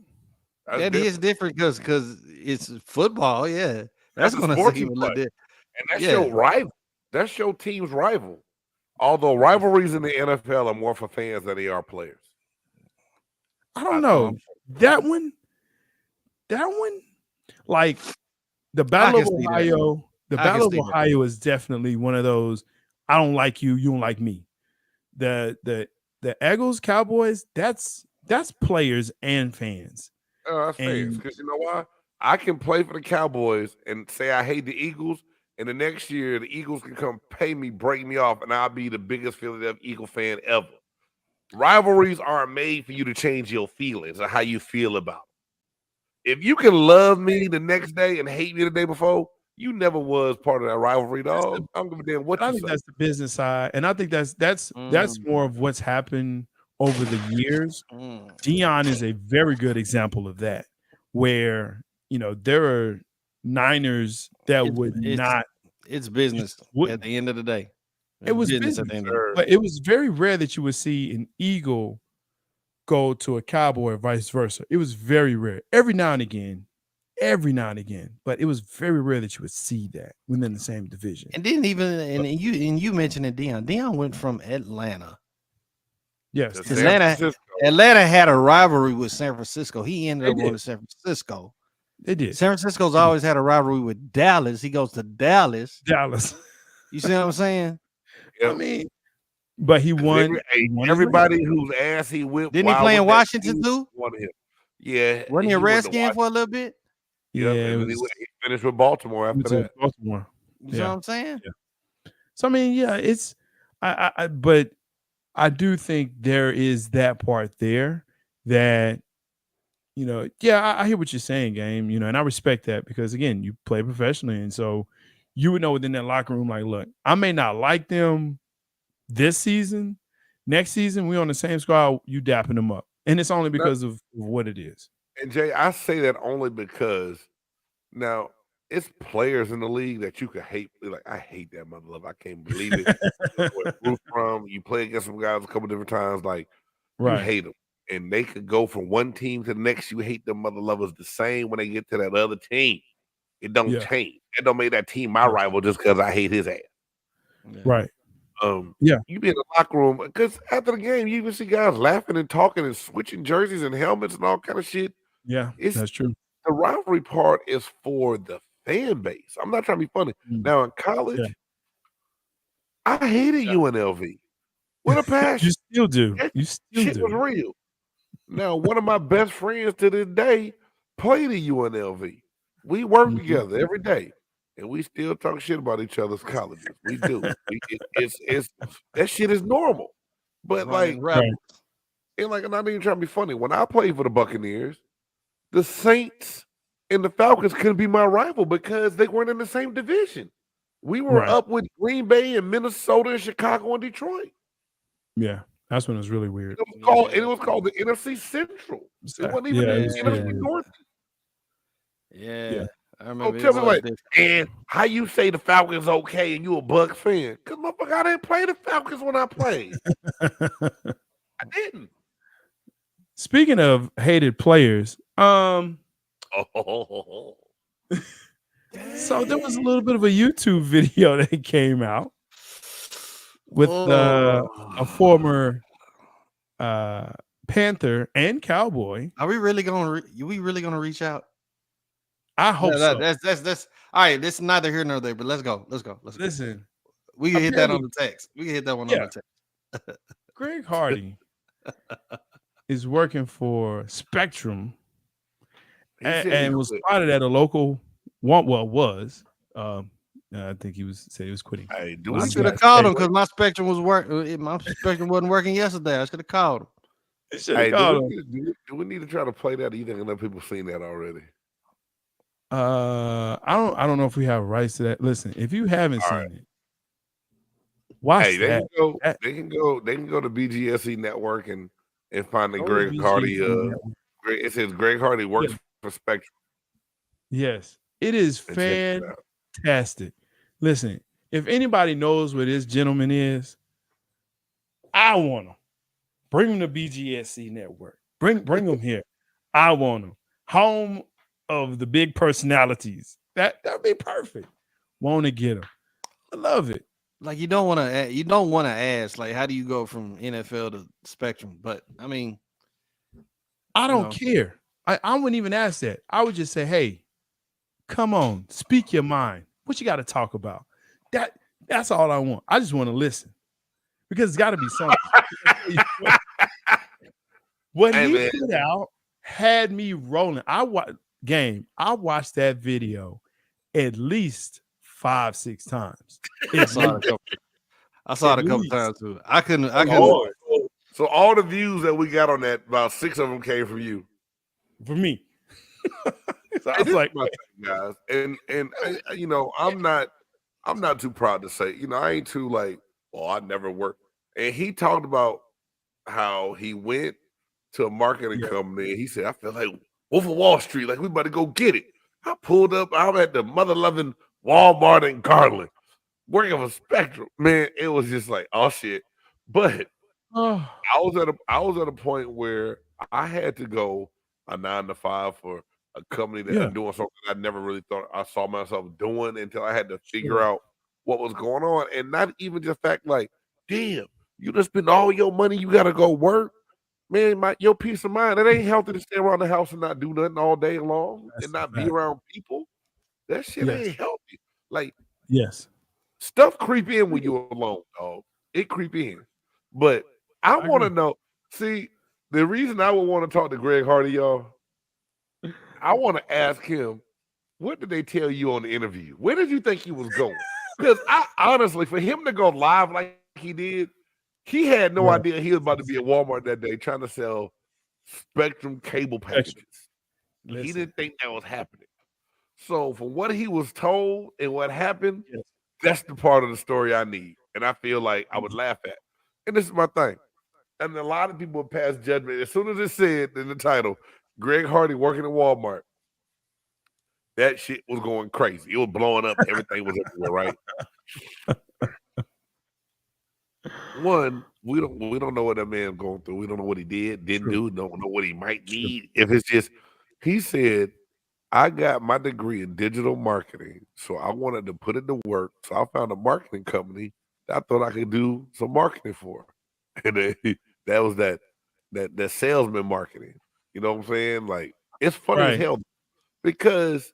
That is different because it's football. Yeah, that's going to seem a little different. And that's your rival. That's your team's rival. Although rivalries in the NFL are more for fans than they are players. I don't know. That one, like the Battle of Ohio. The Battle of Ohio is definitely one of those. I don't like you. You don't like me. The Eagles, Cowboys. That's players and fans. That's fans. Because you know why? I can play for the Cowboys and say I hate the Eagles, and the next year the Eagles can come pay me, break me off, and I'll be the biggest Philadelphia Eagle fan ever. Rivalries aren't made for you to change your feelings or how you feel about it. If you can love me the next day and hate me the day before, you never was part of that rivalry, dog. I don't give a damn what you say. I think that's the business side, and I think that's more of what's happened over the years. Deion is a very good example of that, where there are Niners that would not. It's business at the end of the day. It was business at the end of the day. But it was very rare that you would see an Eagle go to a Cowboy or vice versa. It was very rare. Every now and again, but it was very rare that you would see that within the same division. And didn't even you mentioned it, Deion. Deion went from Atlanta. Yes, Atlanta had a rivalry with San Francisco. He ended up going to San Francisco. They did. San Francisco's always had a rivalry with Dallas. He goes to Dallas. You see what I'm saying? Yep. I mean, but he won. Everybody whose ass he whipped. Didn't he play in Washington too? Yeah. Wasn't he a Redskin for a little bit? Yeah. He finished with Baltimore after that. Baltimore. You know what I'm saying? Yeah. So I mean, it's but I do think there is that part there that I hear what you're saying, Game. And I respect that because again, you play professionally, and so you would know within that locker room, like, look, I may not like them this season. Next season, we on the same squad. You dapping them up, and it's only because of what it is. And Jay, I say that only because now it's players in the league that you could hate. Like, I hate that mother love. I can't believe it. Where Bruce from, you play against some guys a couple different times, like you Right. hate them. And they could go from one team to the next. You hate them mother lovers the same when they get to that other team. It don't Yeah. change. It don't make that team my rival just because I hate his ass. Yeah. Right. Yeah. You be in the locker room because after the game, you even see guys laughing and talking and switching jerseys and helmets and all kind of shit. Yeah, that's true. The rivalry part is for the fan base. I'm not trying to be funny. Now in college, I hated UNLV with a passion. You still do. That You still shit do. was real. Now, one of my best friends to this day played at UNLV. We work together every day, and we still talk shit about each other's colleges. We do. It's that shit is normal. But like, and like, I'm not even trying to be funny. When I played for the Buccaneers, the Saints and the Falcons couldn't be my rival because they weren't in the same division. We were up with Green Bay and Minnesota and Chicago and Detroit. Yeah, that's when it was really weird. It was called the NFC Central. It wasn't even the NFC North. Yeah. I So remember. tell me, like, and how you say the Falcons okay and you a Buck fan? Because motherfucker, I didn't play the Falcons when I played. I didn't. Speaking of hated players, so there was a little bit of a YouTube video that came out with a former Panther and Cowboy. Are we really gonna reach out? I hope so. That's all right. This is neither here nor there, but let's go. Listen, we can hit that on the text. We can hit that one on the text. Greg Hardy is working for Spectrum and was spotted at a local was. I think he said he was quitting. I should have called him because my Spectrum was working. My Spectrum wasn't working yesterday. I should have called him. Do we need to try to play that? You think enough people seen that already? I don't know if we have rights to that. Listen, if you haven't seen it, watch that. They can go to BGSE Network and find the Greg Hardy. It says Greg Hardy works for Spectrum. Yes, it is fantastic. Listen, if anybody knows where this gentleman is, I want him. Bring him to BGSC Network. Bring him here. I want him. Home of the big personalities. That'd be perfect. Want to get him. I love it. Like you don't want to ask like how do you go from NFL to Spectrum? But I mean, I don't care. I wouldn't even ask that. I would just say, hey, come on, speak your mind. What you got to talk about? That's all I want. I just want to listen because it's got to be something. What he put out had me rolling. I watched that video at least 5-6 times. I saw it a couple times too. I couldn't. So all the views that we got on that, about 6 of them came from you. For me. So I was like, guys, and you know, I'm not too proud to say, you know, I ain't too like, well, I never worked. And he talked about how he went to a marketing company and he said, I feel like Wolf of Wall Street, like we about to go get it. I pulled up, I'm at the mother-loving Walmart in Garland, working for Spectrum. Man, it was just like, oh shit. But I was at a point where I had to go a 9-to-5 for a company that I'm doing something I never really thought I saw myself doing until I had to figure out what was going on. And not even just fact like, damn, you just spend all your money, you gotta go work. Man, your peace of mind, it ain't healthy to stay around the house and not do nothing all day long and not be around people. That shit ain't healthy. Like, stuff creep in when you're alone, dog. It creep in. But I want to know, see, the reason I would want to talk to Greg Hardy, y'all, I want to ask him, what did they tell you on the interview? Where did you think he was going? Because I honestly, for him to go live like he did, he had no idea he was about to be at Walmart that day trying to sell Spectrum cable packages. He didn't think that was happening. So from what he was told and what happened, that's the part of the story I need. And I feel like I would laugh at. And this is my thing. And a lot of people would pass judgment. As soon as it said in the title, Greg Hardy working at Walmart. That shit was going crazy. It was blowing up. Everything was everywhere, right? One, we don't know what that man's going through. We don't know what he didn't do, don't know what he might need. If it's just, he said, I got my degree in digital marketing, so I wanted to put it to work. So I found a marketing company that I thought I could do some marketing for. And that was that salesman marketing. You know what I'm saying? Like, it's funny as hell because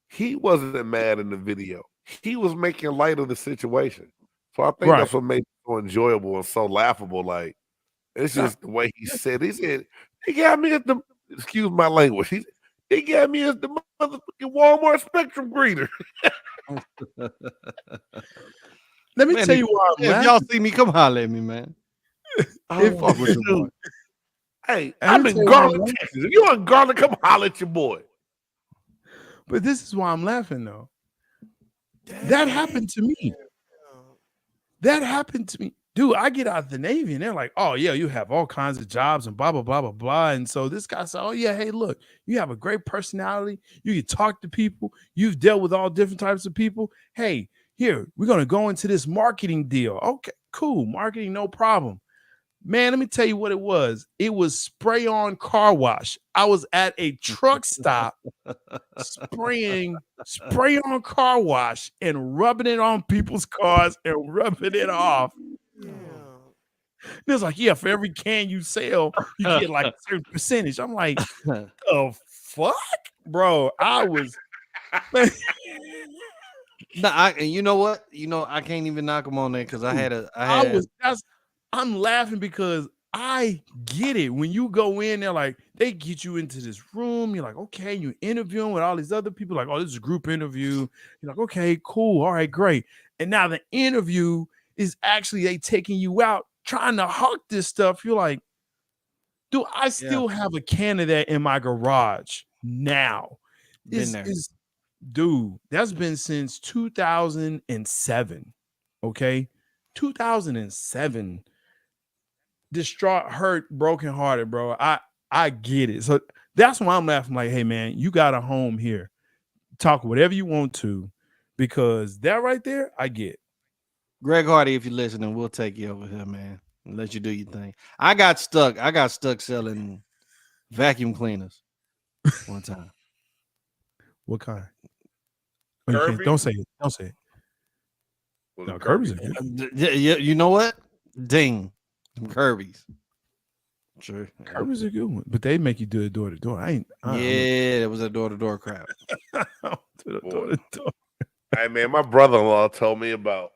he wasn't mad in the video. He was making light of the situation. So I think that's what made it so enjoyable and so laughable. Like, it's just the way he said. He said, "They got me at the excuse my language. They got me as the motherfucking Walmart Spectrum greeter." Let me tell you why. If y'all see me, come holler at me, man. Fuck with your boy. Hey, I'm in Garland, Texas. If you in Garland, come holler at your boy. But this is why I'm laughing, though. That happened to me. That happened to me. Dude, I get out of the Navy and they're like, oh, yeah, you have all kinds of jobs and blah, blah, blah, blah, blah. And so this guy said, oh, yeah, hey, look, you have a great personality. You can talk to people. You've dealt with all different types of people. Hey, here, we're going to go into this marketing deal. Okay, cool. Marketing, no problem. Man, let me tell you what it was. It was spray on car wash. I was at a truck stop spraying spray on car wash and rubbing it on people's cars and rubbing it off. It was like, yeah, for every can you sell, you get like a certain percentage. I'm like, the fuck? Bro, I was you know what? I can't even knock him on there because I'm laughing because I get it. When you go in there, like they get you into this room, you're like, okay, you're interviewing with all these other people, like, oh, this is a group interview. You're like, okay, cool, all right, great. And now the interview is actually they taking you out, trying to hawk this stuff. You're like, dude, I still have a can of that in my garage now. Dude, that's been since 2007. Okay, 2007. Distraught, hurt, brokenhearted, bro. I get it. So that's why I'm laughing. Like, hey, man, you got a home here. Talk whatever you want to, because that right there, I get. Greg Hardy, if you're listening, we'll take you over here, man, and let you do your thing. I got stuck selling vacuum cleaners one time. What kind? Oh, don't say it. Don't say it. No, Kirby's are good. Yeah, you know what? Ding. Some Kirby's. Sure. Kirby's a good one, but they make you do it door to door. It was a door to door crap. Hey man, my brother-in-law told me about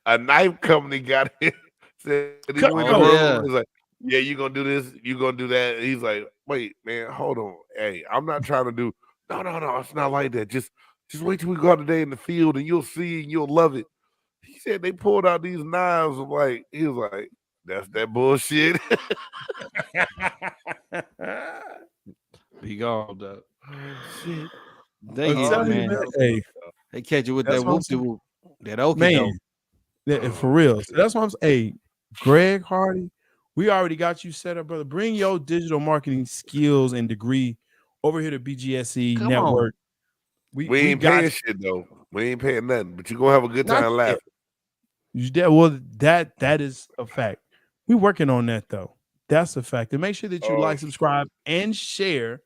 a knife company got in. Said he went in the room. He's like, yeah, you gonna do this, you gonna do that. And he's like, wait, man, hold on. Hey, I'm not trying to do no, it's not like that. Just wait till we go out today in the field and you'll see and you'll love it. He said they pulled out these knives. Like, he was like, that's that bullshit. Be gone, though. Shit. They catch you with that whoop-de-whoop. That okey man. For real. So that's what I'm saying. Hey, Greg Hardy, we already got you set up, brother. Bring your digital marketing skills and degree over here to BGSE Network. We ain't paying shit though. We ain't paying nothing, but you're gonna have a good time laughing. Well, that is a fact. We're working on that though. That's a fact. And make sure that you like, subscribe, and share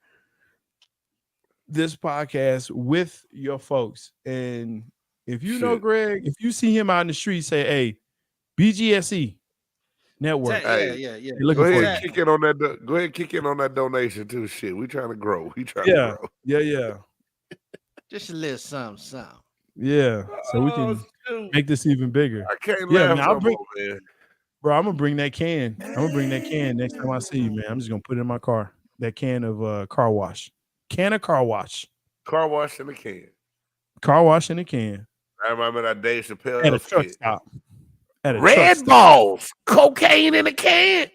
this podcast with your folks. And if you know Greg, if you see him out in the street, say, hey, BGSE Network. Yeah. Go ahead, kick in on that. Go ahead, kick in on that donation too. Shit, we trying to grow. We trying to grow. Yeah. Just a little something. Yeah, so we can make this even bigger. I can't laugh no more, man. Bro, I'm gonna bring that can. I'm gonna bring that can next time I see you, man. I'm just gonna put it in my car. That can of car wash. Can of car wash. Car wash in a can. Car wash in a can. I remember that Dave Chappelle at a truck stop. At a Red truck balls, stop. Cocaine in a can.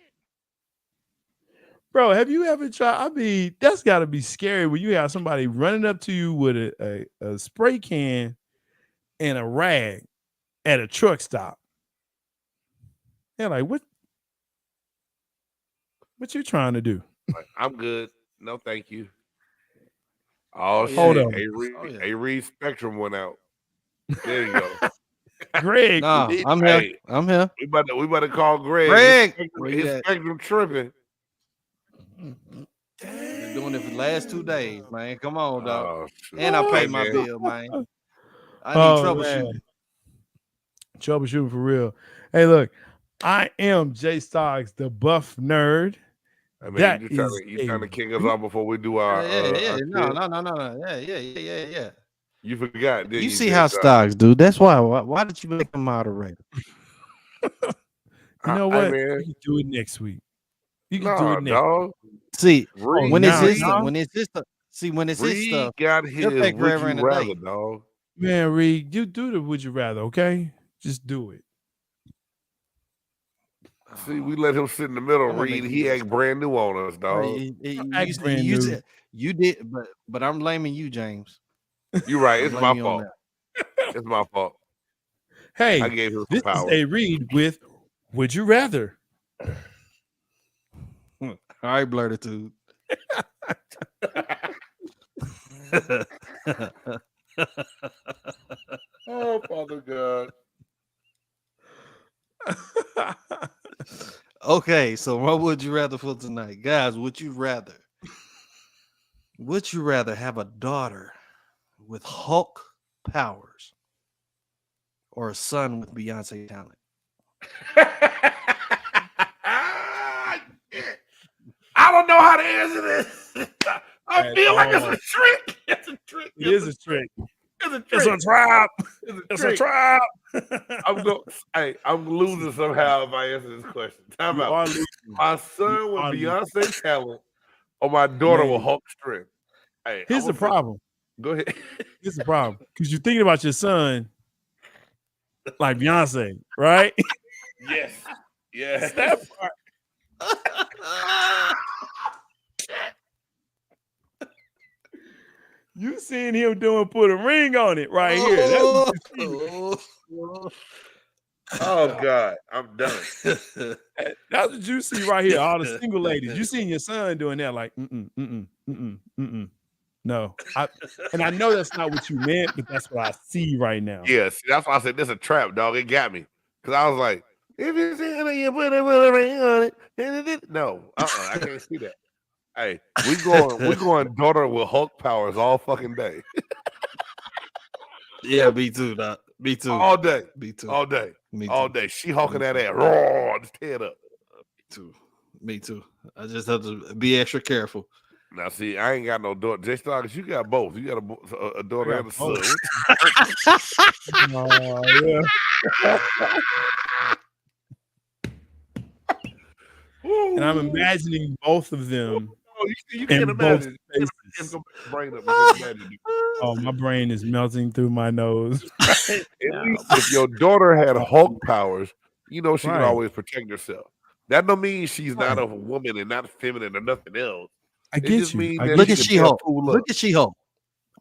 Bro, have you ever tried? I mean, that's got to be scary when you have somebody running up to you with a spray can and a rag at a truck stop. They're like, what? What you trying to do? Like, I'm good. No, thank you. Oh, Hold shit. on. A Reed Spectrum went out. There you go. Greg. Nah, I'm here. Hey, I'm here. we about to call Greg. Greg, His spectrum tripping. Been doing it for the last 2 days, man. Come on, dog. Oh, And I paid my bill, man. I need troubleshooting. Troubleshooting for real. Hey, look, I am Jay Stocks, the buff nerd. I mean, That you trying to kick us off before we do our No. Yeah. You forgot, didn't you? You see how Stocks do. That's why did you make him moderator? You know what? You can do it next week. You can do it next dog. See, Reed, when it's his stuff, when it's his stuff, got his would you rather, dog. Man, Reed, you do the would you rather, okay? Just do it. See, we let him sit in the middle, Reed. He act brand new on us, dog. You did, but I'm blaming you, James. You're right. It's my fault. It's my fault. Hey, I gave him this some power. is a Reed with Would You Rather. All right, Blurtitude. Oh, Father God. Okay, so what would you rather for tonight? Guys, would you rather have a daughter with Hulk powers or a son with Beyonce talent? I don't know how to answer this. I feel like it's a trick. It's a trick. It is a trick. It's a trick. It's a trap. It's a trap. I'm losing somehow if I answer this question. Time out. My son with Beyonce talent or my daughter with Hulk strength. Hey, here's the problem. Go ahead. Here's the problem. Because you're thinking about your son like Beyonce, right? Yes. Yes. That part. You seen him put a ring on it right here. Oh God, I'm done. That's what you see right here. All the single ladies. You seen your son doing that, like, no. I know that's not what you meant, but that's what I see right now. Yes, that's why I said this is a trap, dog. It got me. Because I was like, if you see it, you put a ring on it. No, I can't see that. Hey, we going daughter with Hulk powers all fucking day. Yeah, me too, Doc. Me too. All day. Me too. All day. Me too. All day. She hulking that ass. Raw, just tear it up. Me too. Me too. I just have to be extra careful. Now, see, I ain't got no daughter. J Stocks, you got both. You got a daughter and a son. Yeah. And I'm imagining both of them. You can't imagine. Oh, my brain is melting through my nose. If your daughter had Hulk powers, you know she can always protect herself. That don't mean she's not a woman and not feminine or nothing else. I get you. Look at She-Hulk. Look at She-Hulk.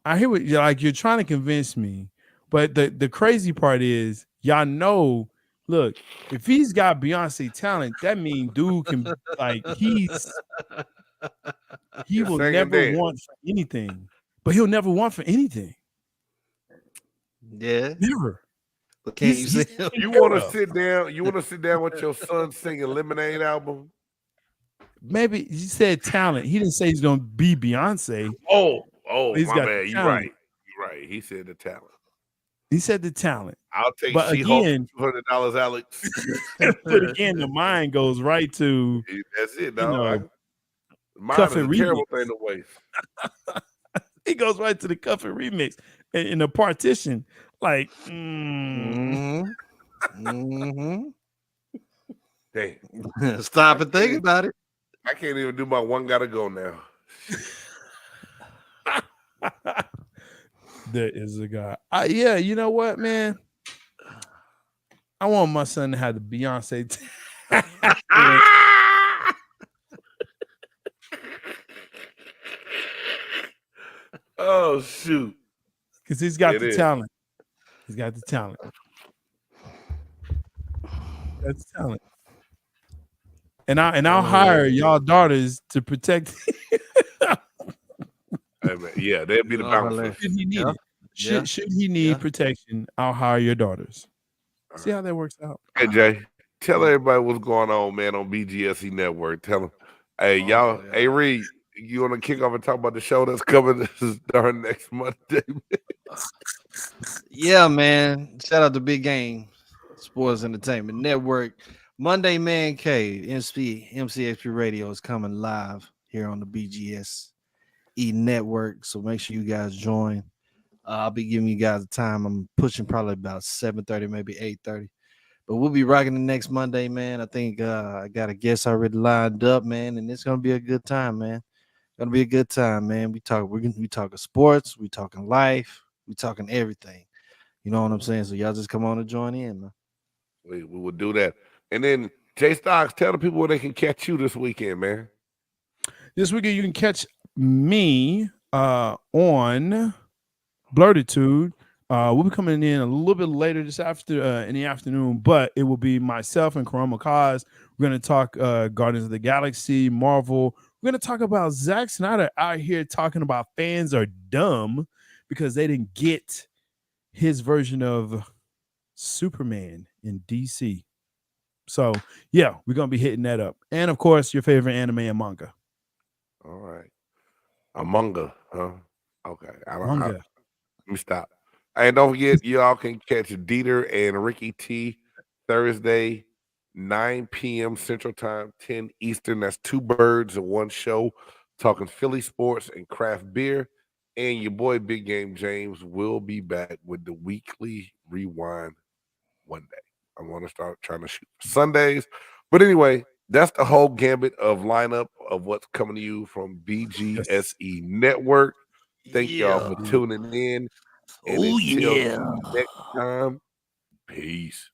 I hear what you're trying to convince me, but the crazy part is y'all know. Look, if he's got Beyonce talent, that means dude can he will never want for anything. But he'll never want for anything. Yeah. Never. But can't you see him? You want to sit down? You want to sit down with your son singing Lemonade album? Maybe he said talent. He didn't say he's gonna be Beyonce. Oh, he's my got bad. You're right. You're right. He said the talent. He said the talent. I'll take again, $200, Alex. But again, the mind goes right to that's it, dog. Mine is a terrible thing to waste. He goes right to the Cuff and Remix in the partition. Like, Dang. Stop and think about it. I can't even do my one gotta go now. There is a guy. Yeah, you know what, man? I want my son to have the Beyonce. Oh, shoot. Because he's got the talent. He's got the talent. That's talent. I'll hire y'all daughters to protect. Hey, man, yeah, they'll be the bouncers. Should he need it? Should he need protection? I'll hire your daughters. See how that works out. Hey Jay, tell everybody what's going on, man, on BGSE Network. Tell them, hey y'all, hey Reed, you want to kick off and talk about the show that's coming during next Monday? Yeah, man. Shout out to Big Game Sports Entertainment Network. Monday Man Cave, MCXP Radio is coming live here on the BGSE Network. So make sure you guys join. I'll be giving you guys a time. I'm pushing probably about 7:30, maybe 8:30. But we'll be rocking the next Monday, man. I think I got a guest already lined up, man, and it's gonna be a good time, man. Gonna be a good time, man. We talking sports, we talking life, we talking everything. You know what I'm saying? So y'all just come on and join in, man. We will do that. And then Jay Stocks, tell the people where they can catch you this weekend, man. This weekend you can catch me on Blurtitude. We'll be coming in a little bit later this in the afternoon, but it will be myself and Karama Kaz. We're going to talk Guardians of the Galaxy, Marvel. We're going to talk about Zack Snyder out here talking about fans are dumb because they didn't get his version of Superman in DC. So, yeah, we're going to be hitting that up. And, of course, your favorite anime and manga. All right. A manga, huh? Okay. Let me stop. And don't forget, y'all can catch Dieter and Ricky T Thursday, 9 p.m. Central Time, 10 Eastern. That's two birds in one show, talking Philly sports and craft beer. And your boy Big Game James will be back with the weekly rewind one day. I want to start trying to shoot Sundays. But anyway, that's the whole gambit of lineup of what's coming to you from BGSE Network. Thank y'all for tuning in. And until next time, peace.